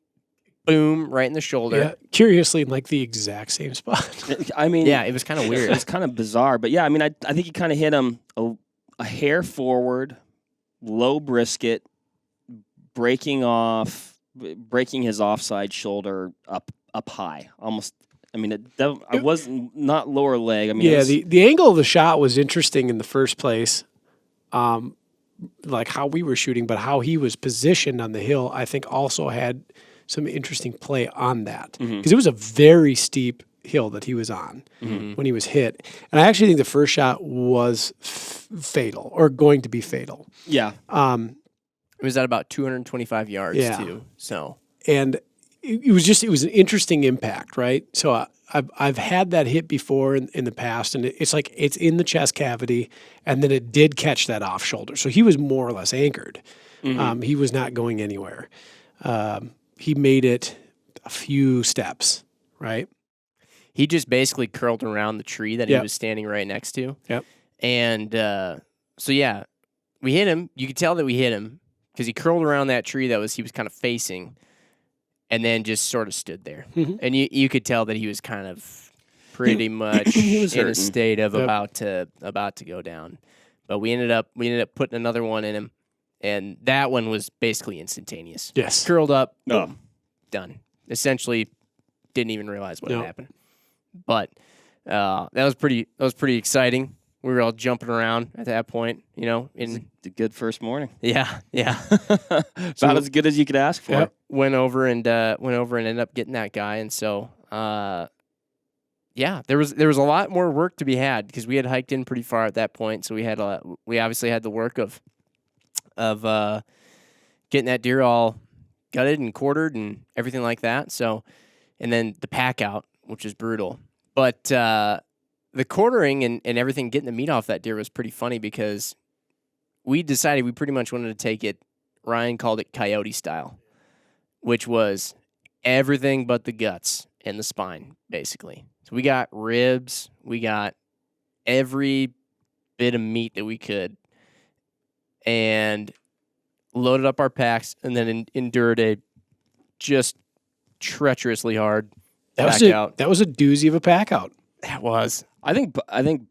boom, right in the shoulder. Yeah, curiously, in like the exact same spot. I mean, Yeah, it was kind of weird. it was kind of bizarre, but yeah, I mean, I think you kind of hit him a hair forward, low brisket, breaking his offside shoulder up high, almost. I mean, I wasn't not lower leg. I mean, Yeah, the angle of the shot was interesting in the first place, like how we were shooting, but how he was positioned on the hill, I think also had some interesting play on that. Because it was a very steep hill that he was on when he was hit. And I actually think the first shot was fatal, or going to be fatal. yeah. It was at about 225 yards, too. So, And it was an interesting impact, right? So I've had that hit before in the past, and it's like it's in the chest cavity, and then it did catch that off shoulder. So he was more or less anchored. He was not going anywhere. He made it a few steps, right? he just basically curled around the tree that he was standing right next to. Yep. And so, yeah, we hit him. You could tell that we hit him because he curled around that tree he was kind of facing, and then just sort of stood there. Mm-hmm. And you could tell that he was kind of pretty much he was in a hurting. state of about to go down. But we ended up putting another one in him, and that one was basically instantaneous. Yes. Curled up, Oh. boom, done. Essentially, didn't even realize what had happened. But that was pretty exciting. We were all jumping around at that point, you know. It's a good first morning. Yeah. About as good as you could ask for. Yep. Went over and ended up getting that guy, and so yeah, there was a lot more work to be had because we had hiked in pretty far at that point, so we obviously had the work of getting that deer all gutted and quartered and everything like that. So, and then the pack out, which is brutal, but the quartering and everything, getting the meat off that deer was pretty funny because we decided we pretty much wanted to take it. Ryan called it coyote style, which was everything but the guts and the spine, basically. So we got ribs, we got every bit of meat that we could, and loaded up our packs, and then endured a just treacherously hard pack out. That was a doozy of a pack out. That was. I think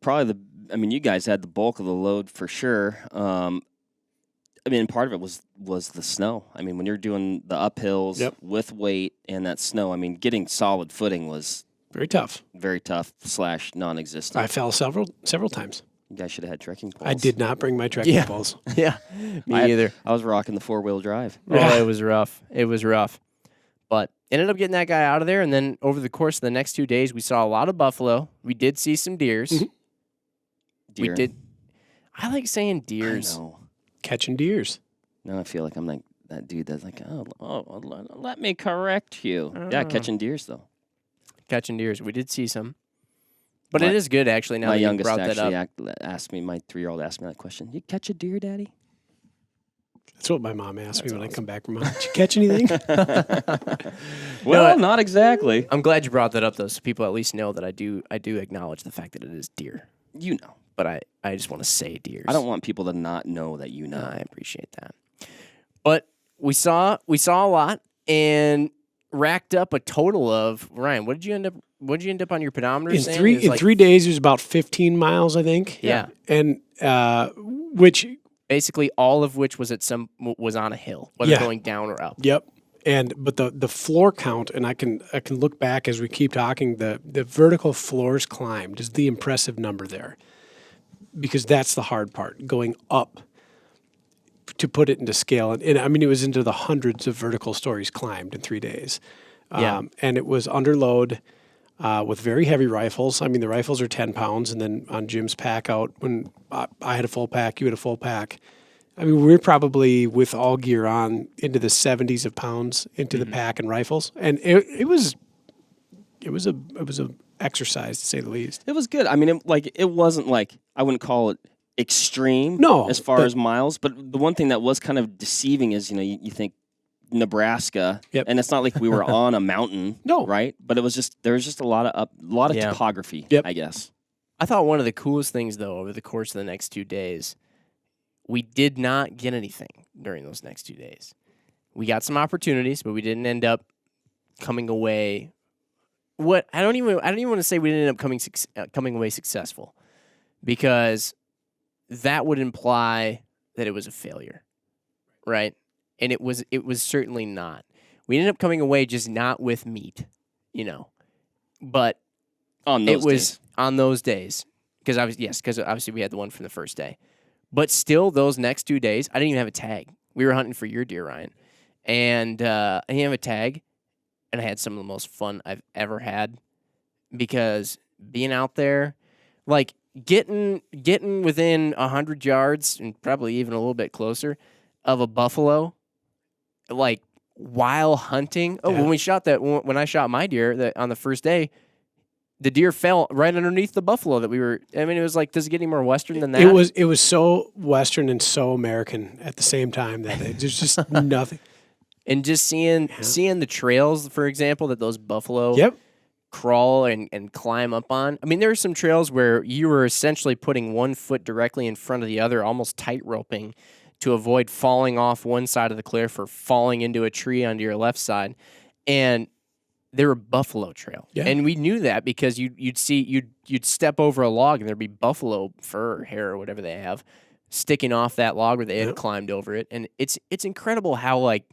probably you guys had the bulk of the load for sure. I mean, part of it was the snow. I mean, when you're doing the uphills with weight and that snow, I mean, getting solid footing was Very tough. very tough / non-existent. I fell several times. You guys should have had trekking poles. I did not bring my trekking poles. Yeah, me either. I was rocking the 4-wheel drive. Oh, it was rough. It was rough. But ended up getting that guy out of there, and then over the course of the next 2 days, we saw a lot of buffalo. We did see some deers. Mm-hmm. Deer. We did. I like saying deers. I know. Catching deers. Now I feel like I'm like that dude that's like, let me correct you. Yeah, catching deers though. Catching deers. We did see some. But it is good, actually, now My that you youngest brought that up. actually asked me, my 3-year-old asked me that question. You catch a deer, Daddy? That's what my mom asked me when I come back from Did you catch anything? Well, not exactly. I'm glad you brought that up, though, so people at least know that I do acknowledge the fact that it is deer. You know. But I just want to say deers. I don't want people to not know that you know. I appreciate that. But we saw a lot, and racked up a total of, Ryan, what did you end up on your pedometer In saying? three It was like 3 days, it was about 15 miles, I think. Yeah. And which basically all of which was was on a hill, whether Yeah. going down or up. Yep. But the floor count, and I can look back as we keep talking, the vertical floors climbed is the impressive number there, because that's the hard part, going up to put it into scale. And I mean, it was into the hundreds of vertical stories climbed in 3 days. Yeah. And it was under load with very heavy rifles. I mean, the rifles are 10 pounds, and then on Jim's pack out, when I had a full pack, you had a full pack. I mean, we're probably, with all gear on, into the 70s of pounds into the pack and rifles, and it was a exercise, to say the least. It was good. I mean, it wasn't like, I wouldn't call it extreme No, as far as miles, but the one thing that was kind of deceiving is, you think Nebraska, Yep. and it's not like we were on a mountain, No. right? But there was just a lot of Yeah. topography, Yep. I guess. I thought one of the coolest things, though, over the course of the next 2 days, we did not get anything during those next 2 days. We got some opportunities, but we didn't end up coming away. I don't even want to say we didn't end up coming away successful, because that would imply that it was a failure, right? And it was certainly not. We ended up coming away just not with meat, but On those days. on those days, because obviously we had the one from the first day. But still, those next 2 days, I didn't even have a tag. We were hunting for your deer, Ryan. And I didn't have a tag, and I had some of the most fun I've ever had, because being out there, like getting within 100 yards, and probably even a little bit closer, of a buffalo, like while hunting. Oh, Yeah. when I shot my deer on the first day, the deer fell right underneath the buffalo that we were. I mean, it was like, does it get any more Western than that? It was so Western and so American at the same time that there's just nothing. And just seeing the trails, for example, that those buffalo Yep. crawl and climb up on. I mean, there are some trails where you were essentially putting one foot directly in front of the other, almost tight roping, to avoid falling off one side of the cliff or falling into a tree onto your left side. And they were buffalo trail. Yeah. And we knew that because you'd step over a log and there'd be buffalo fur or hair or whatever they have sticking off that log where they had climbed over it. And it's incredible how, like,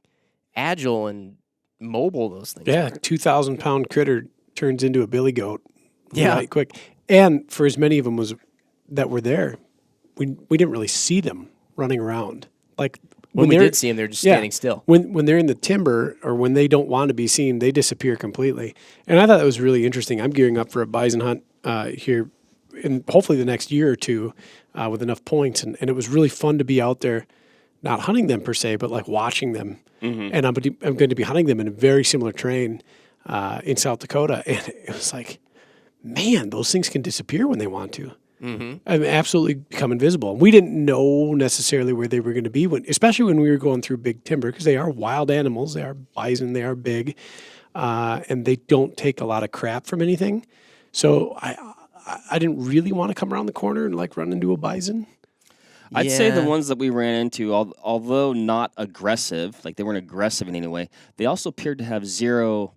agile and mobile those things Yeah, are. 2,000-pound critter turns into a billy goat. Yeah. Right quick. And for as many of them that were there, we didn't really see them running around. Like When we they're- did see them, they're just standing still. When they're in the timber, or when they don't want to be seen, they disappear completely. And I thought that was really interesting. I'm gearing up for a bison hunt here in hopefully the next year or two with enough points. And it was really fun to be out there, not hunting them per se, but like watching them. Mm-hmm. And I'm going to be hunting them in a very similar terrain in South Dakota. And it was like, man, those things can disappear when they want to. Mm-hmm. I mean, absolutely become invisible. We didn't know necessarily where they were going to be, especially when we were going through big timber, because they are wild animals. They are bison. They are big, and they don't take a lot of crap from anything. So I didn't really want to come around the corner and like run into a bison. I'd say the Yeah. ones that we ran into, although not aggressive, like they weren't aggressive in any way, they also appeared to have zero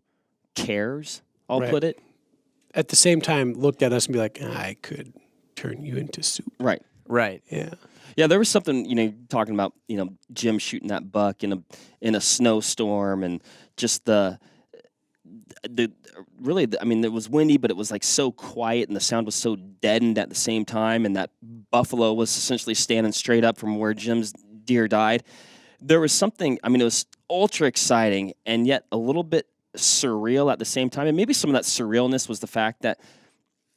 cares, I'll Right. put it. At the same time, looked at us and be like, I could turn you into soup. Right. Right. Yeah. Yeah, there was something, talking about, Jim shooting that buck in a snowstorm, and just the I mean, it was windy, but it was like so quiet, and the sound was so deadened at the same time, and that buffalo was essentially standing straight up from where Jim's deer died. There was something, I mean, it was ultra exciting and yet a little bit surreal at the same time. And maybe some of that surrealness was the fact that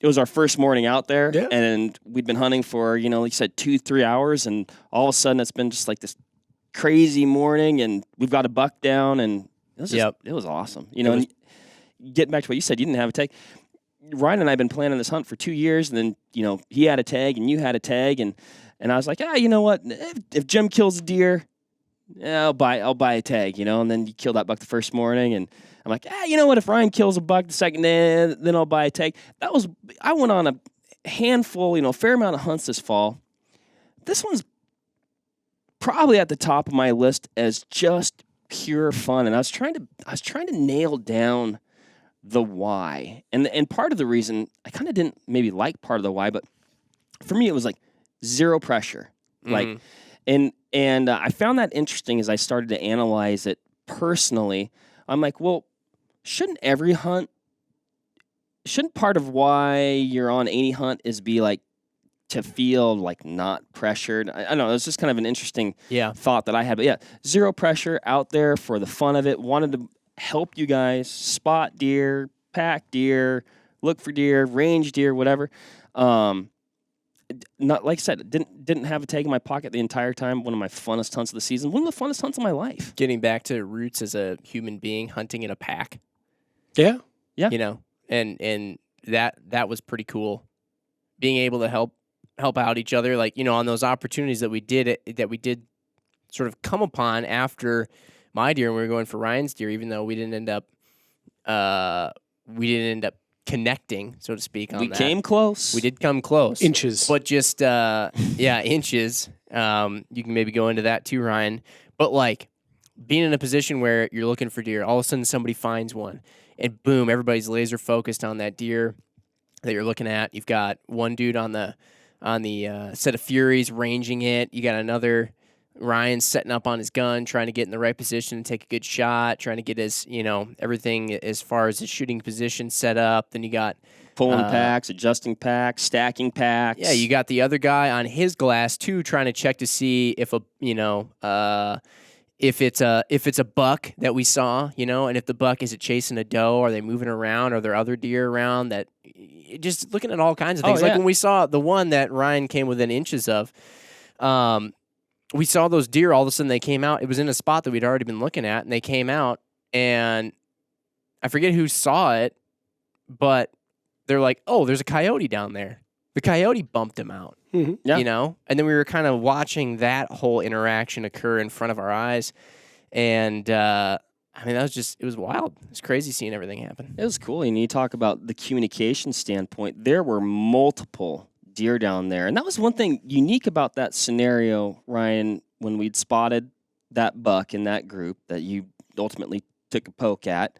it was our first morning out there, Yeah. and we'd been hunting for, like you said, 2-3 hours, and all of a sudden it's been just like this crazy morning, and we've got a buck down, and it was just, it was awesome. And getting back to what you said, you didn't have a tag. Ryan and I have been planning this hunt for 2 years, and then, he had a tag and you had a tag, and I was like, you know what? If Jim kills a deer, I'll buy a tag, and then you kill that buck the first morning, and I'm like, you know what? If Ryan kills a buck the second day, then I'll buy a tag. I went on a handful, a fair amount of hunts this fall. This one's probably at the top of my list as just pure fun, and I was trying to nail down the why. And part of the reason I kind of didn't maybe like part of the why, but for me it was like zero pressure. Like and I found that interesting as I started to analyze it personally. I'm like, well, shouldn't part of why you're on any hunt is be like to feel like not pressured? I don't know. It was just kind of an interesting thought that I had. But yeah, zero pressure, out there for the fun of it. Wanted to help you guys spot deer, pack deer, look for deer, range deer, whatever. Not like I said, didn't have a tag in my pocket the entire time. One of my funnest hunts of the season. One of the funnest hunts of my life. Getting back to roots as a human being, hunting in a pack. Yeah. You know, and that was pretty cool. Being able to help out each other, like, you know, on those opportunities that we did sort of come upon after my deer and we were going for Ryan's deer, even though we didn't end up connecting, so to speak, on that. We came close. We did come close. Inches. But just inches. You can maybe go into that too, Ryan. But like being in a position where you're looking for deer, all of a sudden somebody finds one, and boom, everybody's laser focused on that deer that you're looking at. You've got one dude on the set of Furies ranging it. You got another Ryan setting up on his gun, trying to get in the right position and take a good shot, trying to get his, you know, everything as far as his shooting position set up. Then you got pulling packs, adjusting packs, stacking packs. Yeah, you got the other guy on his glass too, trying to check to see if if it's a buck that we saw, you know, and if the buck, is it chasing a doe? Are they moving around? Are there other deer around? That just looking at all kinds of things. Like when we saw the one that Ryan came within inches of, we saw those deer. All of a sudden they came out. It was in a spot that we'd already been looking at, and they came out, and I forget who saw it, but they're like, "Oh, there's a coyote down there." The coyote bumped him out. Mm-hmm. Yeah. You know, and then we were kind of watching that whole interaction occur in front of our eyes, and I mean, it was wild. It was crazy seeing everything happen. It was cool. And you talk about the communication standpoint. There were multiple deer down there, and that was one thing unique about that scenario, Ryan. When we'd spotted that buck in that group that you ultimately took a poke at.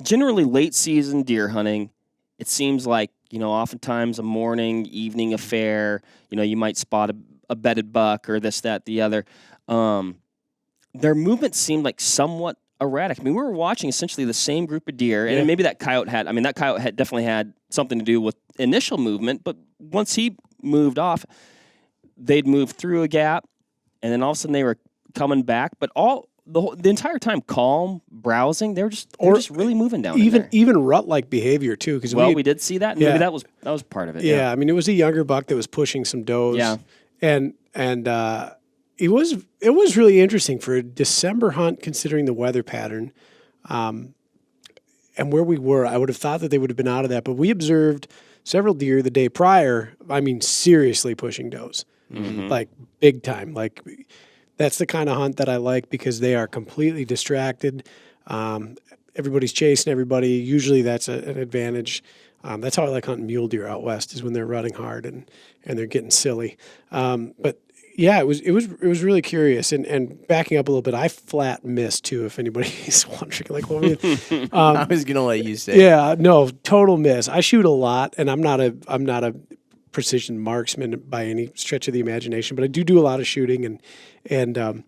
Generally, late season deer hunting, it seems like, you know, oftentimes a morning, evening affair. You know, you might spot a bedded buck or this, that, the other. Their movement seemed like somewhat erratic. I mean, we were watching essentially the same group of deer, and maybe that coyote had definitely had something to do with initial movement, but once he moved off, they'd move through a gap, and then all of a sudden they were coming back, but the entire time calm, browsing. They were just really moving down. Even rut-like behavior too. Because we did see that. And maybe that was part of it. Yeah, I mean, it was a younger buck that was pushing some does. Yeah, and it was really interesting for a December hunt, considering the weather pattern, and where we were. I would have thought that they would have been out of that, but we observed several deer the day prior. I mean, seriously pushing does, like big time, like. That's the kind of hunt that I like because they are completely distracted. Everybody's chasing everybody. Usually that's an advantage. That's how I like hunting mule deer out west, is when they're rutting hard and they're getting silly. But yeah, it was really curious. And backing up a little bit, I flat missed too. If anybody's wondering, like, what I was gonna let you say. Yeah, no, total miss. I shoot a lot, and I'm not a precision marksman by any stretch of the imagination, but I do a lot of shooting, and it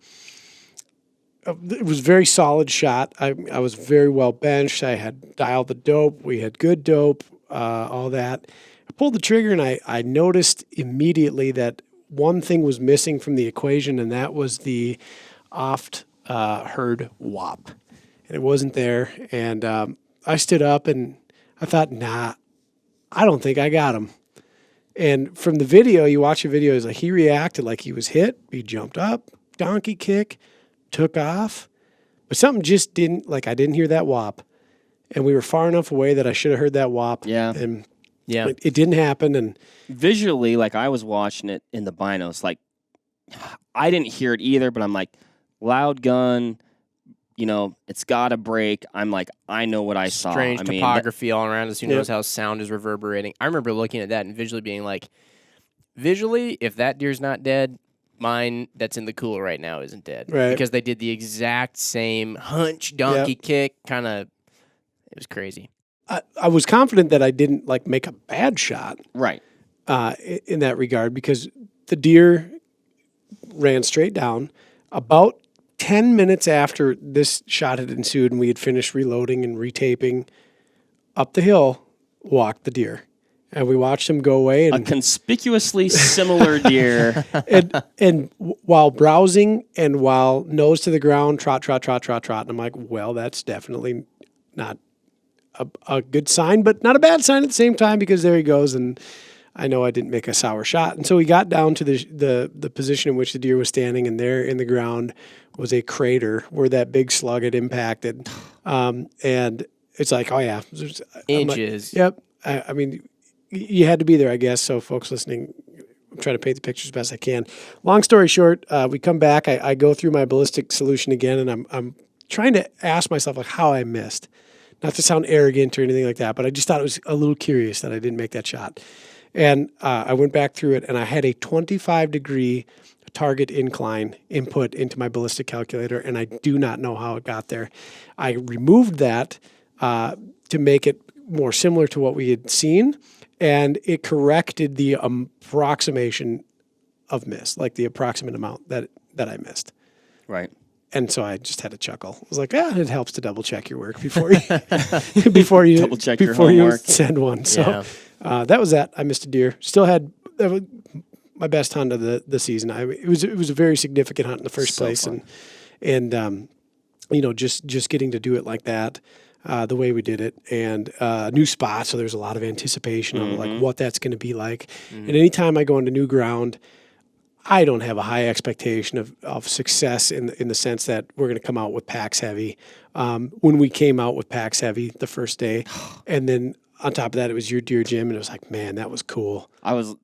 was a very solid shot. I was very well benched. I had dialed the dope. We had good dope, all that. I pulled the trigger, and I noticed immediately that one thing was missing from the equation, and that was the oft heard whop. And it wasn't there. And I stood up, and I thought, nah, I don't think I got him. And from the video, you watch the video, it's like he reacted like he was hit. He jumped up, donkey kick, took off. But something just didn't, like I didn't hear that whop. And we were far enough away that I should have heard that whop. Yeah. And it didn't happen. And visually, like I was watching it in the binos, like I didn't hear it either, but I'm like, loud gun, you know, it's got to break. I'm like, I know what I saw. Strange topography all around us. Who knows how sound is reverberating? I remember looking at that and visually being like, if that deer's not dead, mine that's in the cooler right now isn't dead. Right. Because they did the exact same hunch, donkey kick, kind of, it was crazy. I was confident that I didn't like make a bad shot Right. In that regard, because the deer ran straight down. About 10 minutes after this shot had ensued and we had finished reloading and retaping, up the hill walked the deer. And we watched him go away. A And, conspicuously similar deer. and while browsing and while nose to the ground, trot, trot, trot, trot, trot. And I'm like, well, that's definitely not a good sign, but not a bad sign at the same time, because there he goes. And I know I didn't make a sour shot. And so we got down to the position in which the deer was standing, and there in the ground was a crater where that big slug had impacted. And it's like, oh yeah. Inches. Like, yep. I mean, you had to be there, I guess. So folks listening, I'm trying to paint the picture as best I can. Long story short, we come back. I go through my ballistic solution again, and I'm trying to ask myself like how I missed. Not to sound arrogant or anything like that, but I just thought it was a little curious that I didn't make that shot. And I went back through it, and I had a 25-degree target incline input into my ballistic calculator, and I do not know how it got there. I removed that to make it more similar to what we had seen, and it corrected the approximation of miss, like the approximate amount that I missed. Right. And so I just had to chuckle. I was like, it helps to double check your work before you Double check your homework. send one. So that was that. I missed a deer. Still had my best hunt of the season. It was a very significant hunt in the first place, fun. and just getting to do it like that, the way we did it, and new spot. So there's a lot of anticipation of like what that's going to be like. And anytime I go into new ground, I don't have a high expectation of success in the sense that we're going to come out with packs heavy. When we came out with packs heavy the first day, and then on top of that, it was your deer, Jim, and it was like, man, that was cool. I was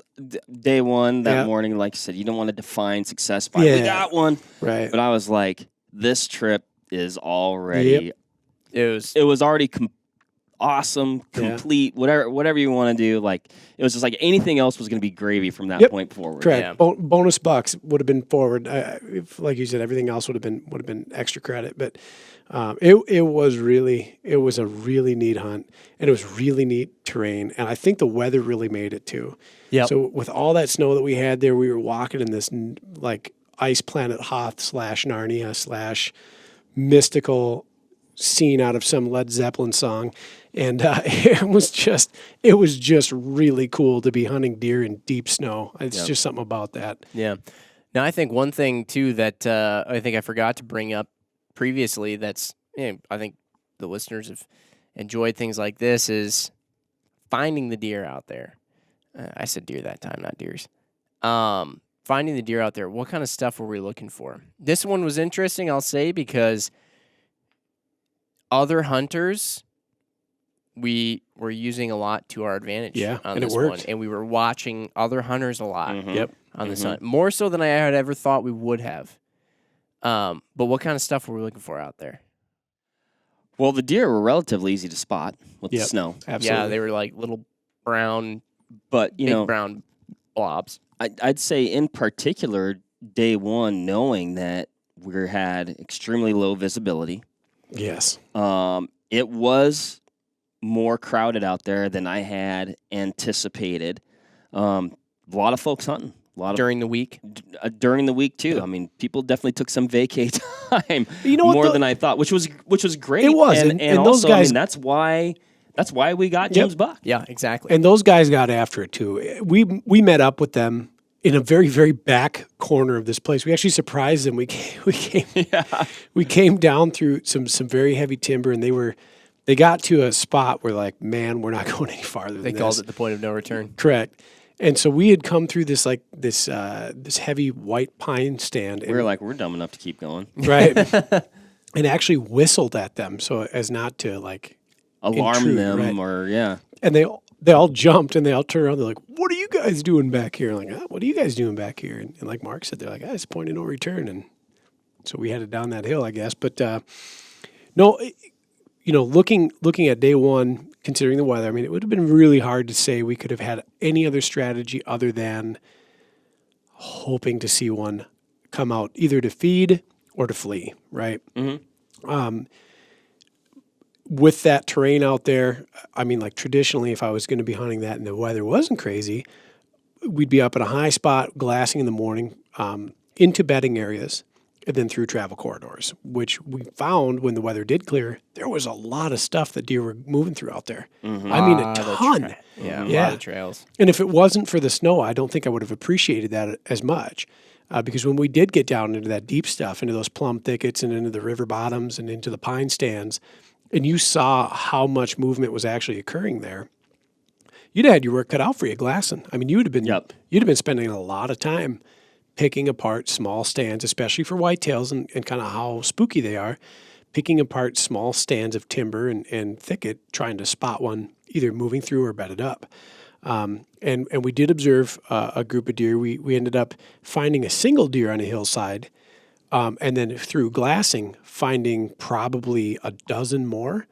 day one that morning, like you said, you don't want to define success by we got one. Right. But I was like, this trip is already It it was already awesome, complete, whatever you want to do. Like it was just like anything else was going to be gravy from that point forward. Correct. Yeah. Bonus bucks would have been forward. If, like you said, everything else would have been extra credit. But it was a really neat hunt, and it was really neat terrain. And I think the weather really made it too. Yep. So with all that snow that we had there, we were walking in this like ice planet Hoth / Narnia / mystical scene out of some Led Zeppelin song. And it was just really cool to be hunting deer in deep snow. It's just something about that. Yeah. Now, I think one thing, too, that I think I forgot to bring up previously that's, I think the listeners have enjoyed things like this is finding the deer out there. I said deer that time, not deers. Finding the deer out there. What kind of stuff were we looking for? This one was interesting, I'll say, because other hunters we were using a lot to our advantage on and this it worked. one. And we were watching other hunters a lot on this hunt. Mm-hmm. More so than I had ever thought we would have. But what kind of stuff were we looking for out there? Well, the deer were relatively easy to spot with the snow. Absolutely. Yeah, they were like little brown, But, big brown blobs. I'd say in particular, day one, knowing that we had extremely low visibility. Yes. It was more crowded out there than I had anticipated. A lot of folks hunting. A lot During the week? During the week too. I mean, people definitely took some vacay time. You know what, more than I thought, which was great. It was, and and also, those guys. that's why we got Jim's buck. Yeah, exactly. And those guys got after it too. We met up with them in a very, very back corner of this place. We actually surprised them. We came down through some very heavy timber, and they got to a spot where like, man, we're not going any farther than this. They called it the point of no return. Correct. And so we had come through this heavy white pine stand. We were like, we're dumb enough to keep going. Right. And actually whistled at them so as not to like Alarm intrude, them right? or And they all jumped and they all turned around. They're like, what are you guys doing back here? I'm like, what are you guys doing back here? And like Mark said, they're like, it's point of no return. And so we headed down that hill, I guess. But no, looking at day one, considering the weather, I mean, it would have been really hard to say we could have had any other strategy other than hoping to see one come out either to feed or to flee, right? With that terrain out there, I mean, like traditionally, if I was going to be hunting that and the weather wasn't crazy, we'd be up at a high spot, glassing in the morning, into bedding areas, and then through travel corridors, which we found when the weather did clear, there was a lot of stuff that deer were moving through out there. I mean, a ton. A lot of trails. And if it wasn't for the snow, I don't think I would have appreciated that as much. Because when we did get down into that deep stuff, into those plum thickets and into the river bottoms and into the pine stands, and you saw how much movement was actually occurring there, you'd have had your work cut out for you glassing. I mean, you'd have been spending a lot of time picking apart small stands, especially for whitetails and kind of how spooky they are, picking apart small stands of timber and thicket, trying to spot one either moving through or bedded up. And we did observe a group of deer. We ended up finding a single deer on a hillside, and then through glassing, finding probably a dozen more.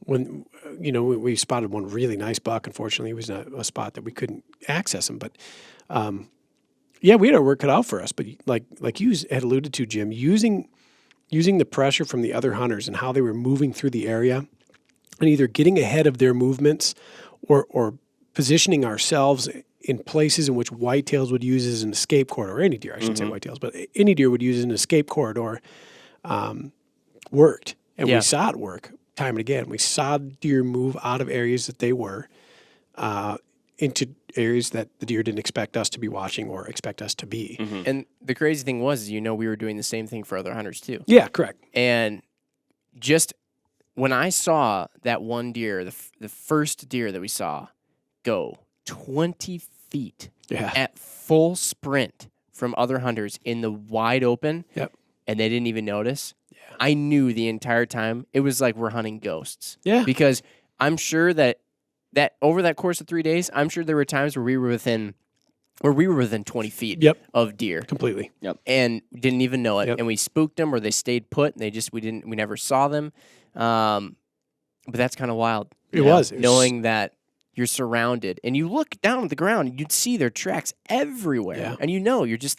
When we spotted one really nice buck. Unfortunately, it was not a spot that we couldn't access him. But we had our work cut out for us. But like you had alluded to, Jim, using the pressure from the other hunters and how they were moving through the area, and either getting ahead of their movements or positioning ourselves in places in which whitetails would use as an escape corridor, or any deer, I shouldn't say whitetails, but any deer would use as an escape corridor, worked. And we saw it work time and again. We saw deer move out of areas that they were into areas that the deer didn't expect us to be watching or expect us to be. And the crazy thing was, we were doing the same thing for other hunters too. Yeah, correct. And just when I saw that one deer, the first deer that we saw go 20 feet at full sprint from other hunters in the wide open, and they didn't even notice, I knew the entire time it was like we're hunting ghosts. Yeah. Because I'm sure that over that course of 3 days, I'm sure there were times where we were within 20 feet of deer. Completely. And didn't even know it. And we spooked them, or they stayed put and we never saw them. But that's kind of wild. It was. Knowing that you're surrounded and you look down at the ground and you'd see their tracks everywhere. Yeah. And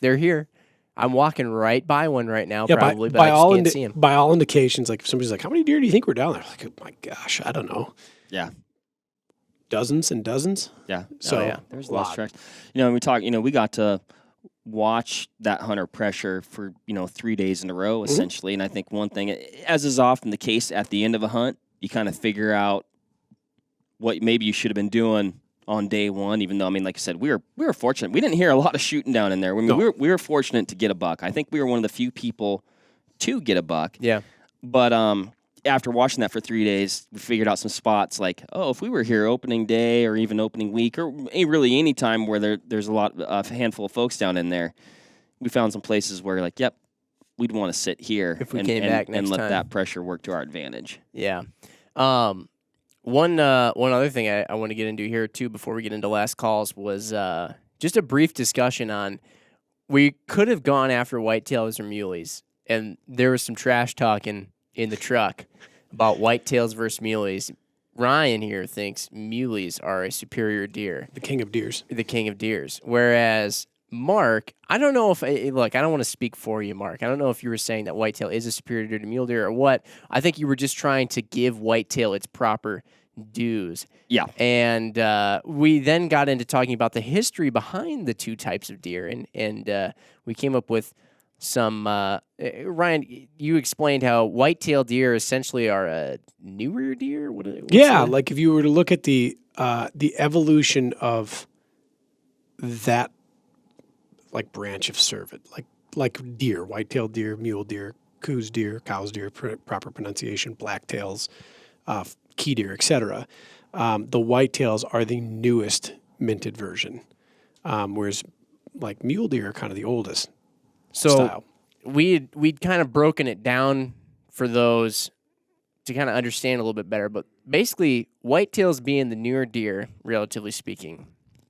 they're here. I'm walking right by one right now, Yeah, probably, but by I just can't see him. By all indications, like if somebody's like, how many deer do you think were down there? Like, oh my gosh, I don't know. Yeah. Dozens and dozens. Yeah. So there's a lot of tracks. We talk, we got to watch that hunter pressure for, 3 days in a row, essentially. And I think one thing, as is often the case at the end of a hunt, you kind of figure out what maybe you should have been doing on day one, even though, like I said, we were fortunate. We didn't hear a lot of shooting down in there. We were fortunate to get a buck. I think we were one of the few people to get a buck. Yeah. But after watching that for 3 days, we figured out some spots like, if we were here opening day or even opening week or really any time where there's a handful of folks down in there, we found some places where we'd want to sit here if we came back next and let time. that pressure work to our advantage. Yeah. One other thing I want to get into here too before we get into last calls was just a brief discussion on, we could have gone after whitetails or muleys, and there was some trash talking in the truck about whitetails versus muleys. Ryan here thinks muleys are a superior deer. The king of deers. The king of deers. Whereas Mark, I don't know if, look, I don't want to speak for you, Mark. I don't know if you were saying that whitetail is a superior deer to mule deer or what. I think you were just trying to give whitetail its proper dues. Yeah. And we then got into talking about the history behind the two types of deer. And we came up with some, Ryan, you explained how whitetail deer essentially are a newer deer. Like if you were to look at the evolution of that, like branch of cervid, like deer, white-tailed deer, mule deer, coos deer, cows deer, proper pronunciation, blacktails, key deer, etc. The whitetails are the newest minted version, whereas like mule deer are kind of the oldest style. We'd kind of broken it down for those to kind of understand a little bit better, but basically whitetails being the newer deer, relatively speaking,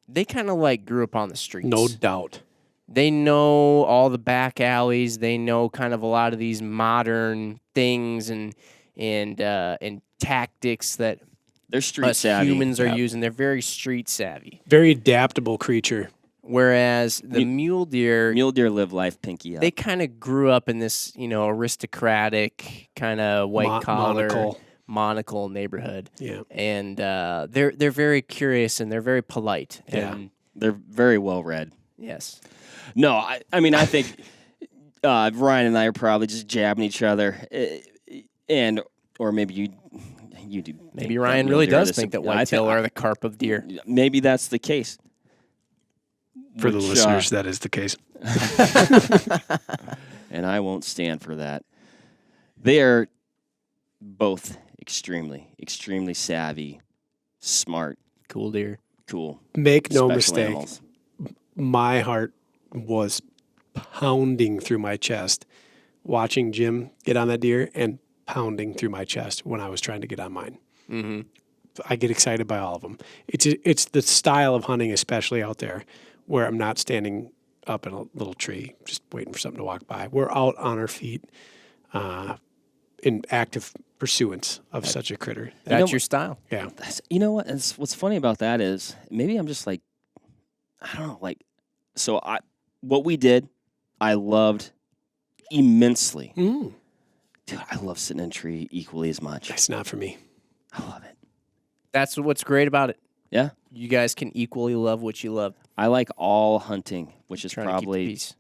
they kind of like grew up on the streets. No doubt. They know all the back alleys. They know kind of a lot of these modern things and tactics that they're street savvy. Humans are using. They're very street savvy. Very adaptable creature. Whereas the mule deer, Mule deer live life pinky up. they kind of grew up in this, aristocratic kind of white collar monocle neighborhood. Yeah. And they're very curious and they're very polite. Yeah. And They're very well read. yes. No, I mean, I think Ryan and I are probably just jabbing each other, or maybe you do. Maybe Ryan really does think that whitetail are the carp of deer. Maybe that's the case. For the listeners, that is the case. And I won't stand for that. They are both extremely, extremely savvy, smart, Cool deer. cool. Make no special mistake, animals. my heart was pounding through my chest watching Jim get on that deer and pounding through my chest when I was trying to get on mine. Mm-hmm. I get excited by all of them. It's the style of hunting, especially out there, where I'm not standing up in a little tree just waiting for something to walk by. We're out on our feet in active pursuance of such a critter. That's your style. Yeah. You know what? And what's funny about that is maybe I'm just like, I don't know, what we did, I loved immensely. Mm. Dude, I love sitting in a tree equally as much. That's not for me. I love it. That's what's great about it. Yeah. You guys can equally love what you love. I like all hunting, which is Trying to keep the probably, peace.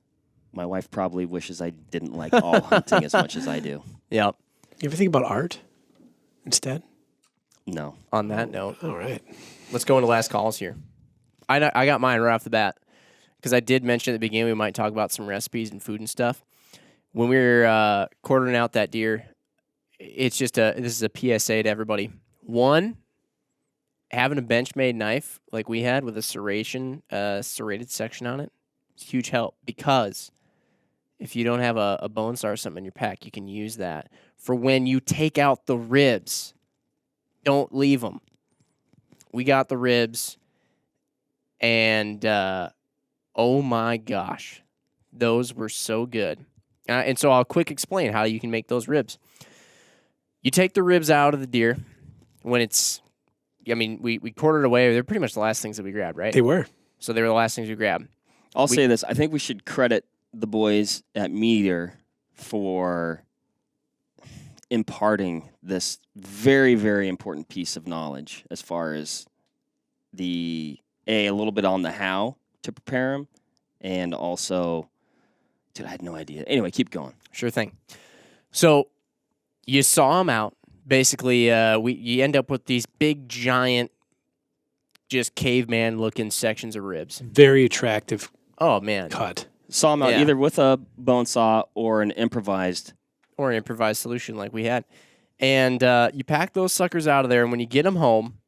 my wife probably wishes I didn't like all hunting as much as I do. Yep. You ever think about art instead? No. On that note, All right. let's go into last calls here. I got mine right off the bat because I did mention at the beginning we might talk about some recipes and food and stuff. When we were quartering out that deer, it's just this is a PSA to everybody. One, having a Benchmade knife like we had with a serrated section on it, it's a huge help because if you don't have a bone saw or something in your pack, you can use that for when you take out the ribs. Don't leave them. We got the ribs, and oh my gosh, those were so good. And so I'll quick explain how you can make those ribs. You take the ribs out of the deer when it's, we quartered away. They're pretty much the last things that we grabbed, right? They were. So they were the last things we grabbed. I'll say this. I think we should credit the boys at Meteor for imparting this very, very important piece of knowledge as far as a little bit on the how to prepare them, and also, dude, I had no idea. Anyway, keep going. Sure thing. So you saw them out. Basically, you end up with these big, giant, just caveman-looking sections of ribs. Very attractive Oh, man. cut. Saw them out Yeah. either with a bone saw or an improvised. Or an improvised solution like we had. And you pack those suckers out of there, and when you get them home,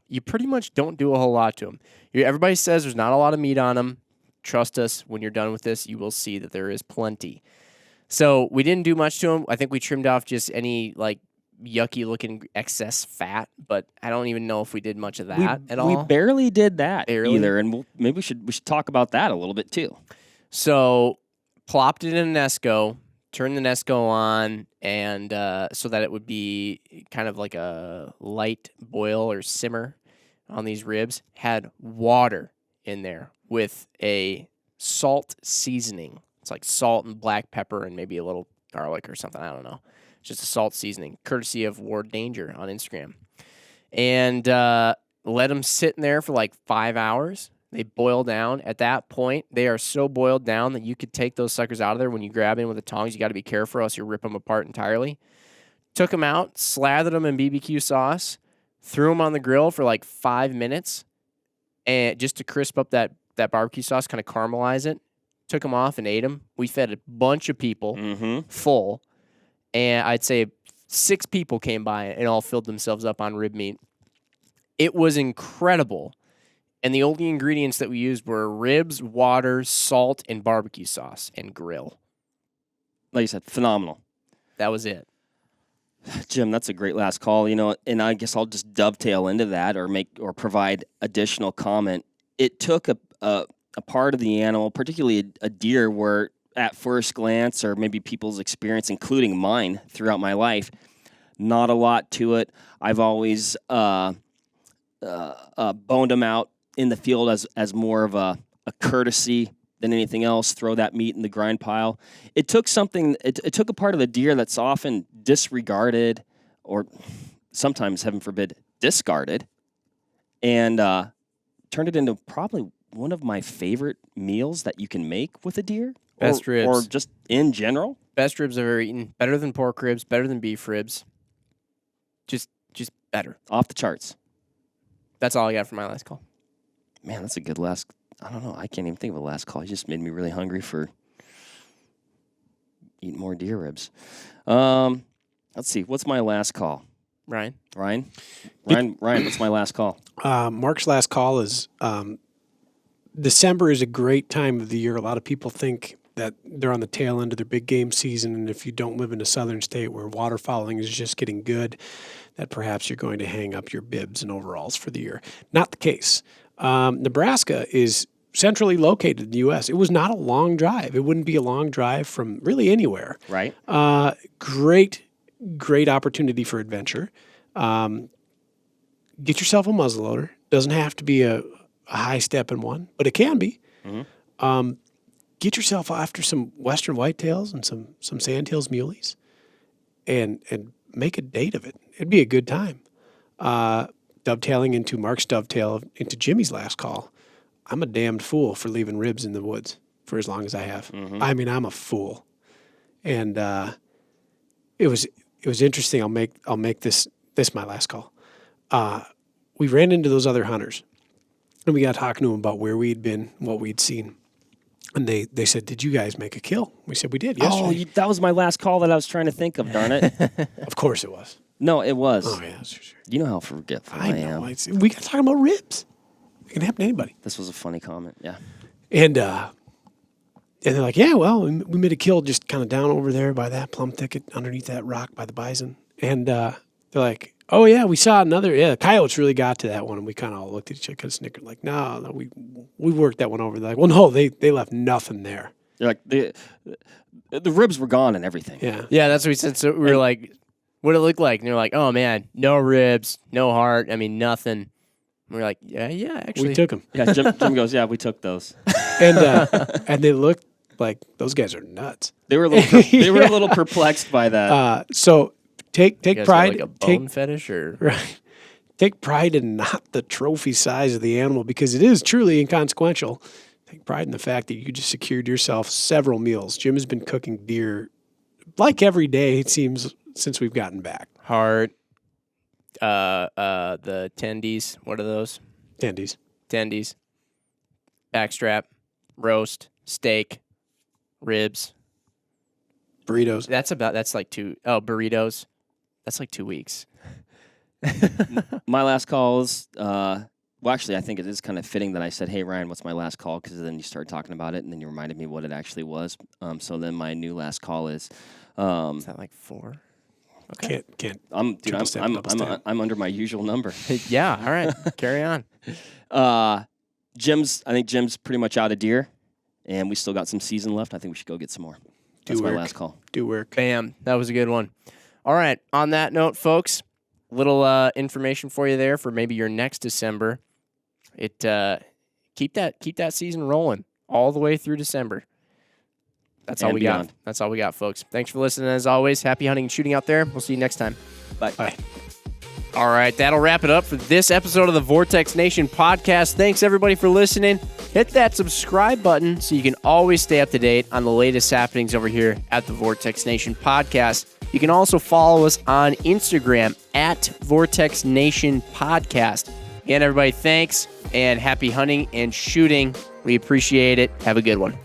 you pretty much don't do a whole lot to them. Everybody says there's not a lot of meat on them. Trust us, when you're done with this, you will see that there is plenty. So we didn't do much to them. I think we trimmed off just any, yucky-looking excess fat, but I don't even know if we did much of that at all. We barely did that Barely? either, and maybe we should talk about that a little bit too. So plopped it in an Esco, turned the Nesco on, and so that it would be kind of like a light boil or simmer on these ribs. Had water in there with a salt seasoning. It's like salt and black pepper and maybe a little garlic or something. I don't know. It's just a salt seasoning, courtesy of Ward Danger on Instagram. And let them sit in there for like 5 hours. They boil down. At that point, they are so boiled down that you could take those suckers out of there. When you grab in with the tongs, you got to be careful or else you rip them apart entirely. Took them out, slathered them in BBQ sauce, threw them on the grill for like 5 minutes, and just to crisp up that barbecue sauce, kind of caramelize it. Took them off and ate them. We fed a bunch of people full, and I'd say 6 people came by and all filled themselves up on rib meat. It was incredible. And the only ingredients that we used were ribs, water, salt, and barbecue sauce and grill. Like you said, phenomenal. That was it. Jim, that's a great last call. And I guess I'll just dovetail into that or provide additional comment. It took a part of the animal, particularly a deer, where at first glance, or maybe people's experience, including mine throughout my life, not a lot to it. I've always boned them out in the field as more of a a courtesy than anything else. Throw that meat in the grind pile. It took something. It took a part of the deer that's often disregarded, or sometimes, heaven forbid, discarded, and turned it into probably one of my favorite meals that you can make with a deer. Best ribs. Or just in general. Best ribs I've ever eaten. Better than pork ribs. Better than beef ribs. Just better. Off the charts. That's all I got for my last call. Man, that's a good last. I don't know. I can't even think of a last call. You just made me really hungry for eating more deer ribs. Let's see. What's my last call? Ryan? Ryan, what's my last call? Mark's last call is December is a great time of the year. A lot of people think that they're on the tail end of their big game season, and if you don't live in a southern state where waterfowling is just getting good, that perhaps you're going to hang up your bibs and overalls for the year. Not the case. Nebraska is centrally located in the U.S. It was not a long drive. It wouldn't be a long drive from really anywhere. Right. Great opportunity for adventure. Get yourself a muzzleloader. Doesn't have to be a high step in one, but it can be. Mm-hmm. Get yourself after some western whitetails and some sandtails muleys, and make a date of it. It'd be a good time. Dovetailing into Mark's dovetail into Jimmy's last call. I'm a damned fool for leaving ribs in the woods for as long as I have. Mm-hmm. I mean, I'm a fool, and it was interesting. I'll make this my last call. We ran into those other hunters, and we got talking to them about where we'd been, what we'd seen. And they said, "Did you guys make a kill?" We said, "We did yesterday." Oh, that was my last call that I was trying to think of, darn it. Of course it was. No, it was. Oh, yeah, sure. You know how forgetful I am. We got talking about ribs. It can happen to anybody. This was a funny comment, yeah. And they're like, "Yeah, well, we made a kill just kind of down over there by that plum thicket underneath that rock by the bison." And they're like, "Oh, yeah, we saw another. Yeah, the coyotes really got to that one." And we kind of all looked at each other, kind of snickered, like, no, we worked that one over. They're like, "Well, no, they left nothing there." You're like, the ribs were gone and everything. Yeah, that's what we said. So we were like, what did it look like? And they're like, "Oh, man, no ribs, no heart. I mean, nothing." And we're like, yeah, actually. We took them. Yeah, Jim goes, "Yeah, we took those." And they looked like those guys are nuts. They were a little perplexed by that. So take you guys pride. Like a bone fetish or right. Take pride in not the trophy size of the animal, because it is truly inconsequential. Take pride in the fact that you just secured yourself several meals. Jim has been cooking deer like every day, it seems, since we've gotten back. heart. The tendies. What are those? Tendies. Backstrap, roast, steak, ribs, Burritos. That's like burritos. That's like 2 weeks. My last call is, well, actually, I think it is kind of fitting that I said, "Hey, Ryan, what's my last call?" Because then you started talking about it, and then you reminded me what it actually was. So then my new last call is. Is that like 4? Okay. Can't. I'm under my usual number. Yeah. All right. Carry on. I think Jim's pretty much out of deer, and we still got some season left. I think we should go get some more. That's my last call. Do work. Bam. That was a good one. All right. On that note, folks, little information for you there for maybe your next December. Keep that season rolling all the way through December. That's all we got. That's all we got, folks. Thanks for listening. As always, happy hunting and shooting out there. We'll see you next time. Bye. All right, that'll wrap it up for this episode of the Vortex Nation podcast. Thanks, everybody, for listening. Hit that subscribe button so you can always stay up to date on the latest happenings over here at the Vortex Nation podcast. You can also follow us on Instagram at Vortex Nation Podcast. Again, everybody, thanks, and happy hunting and shooting. We appreciate it. Have a good one.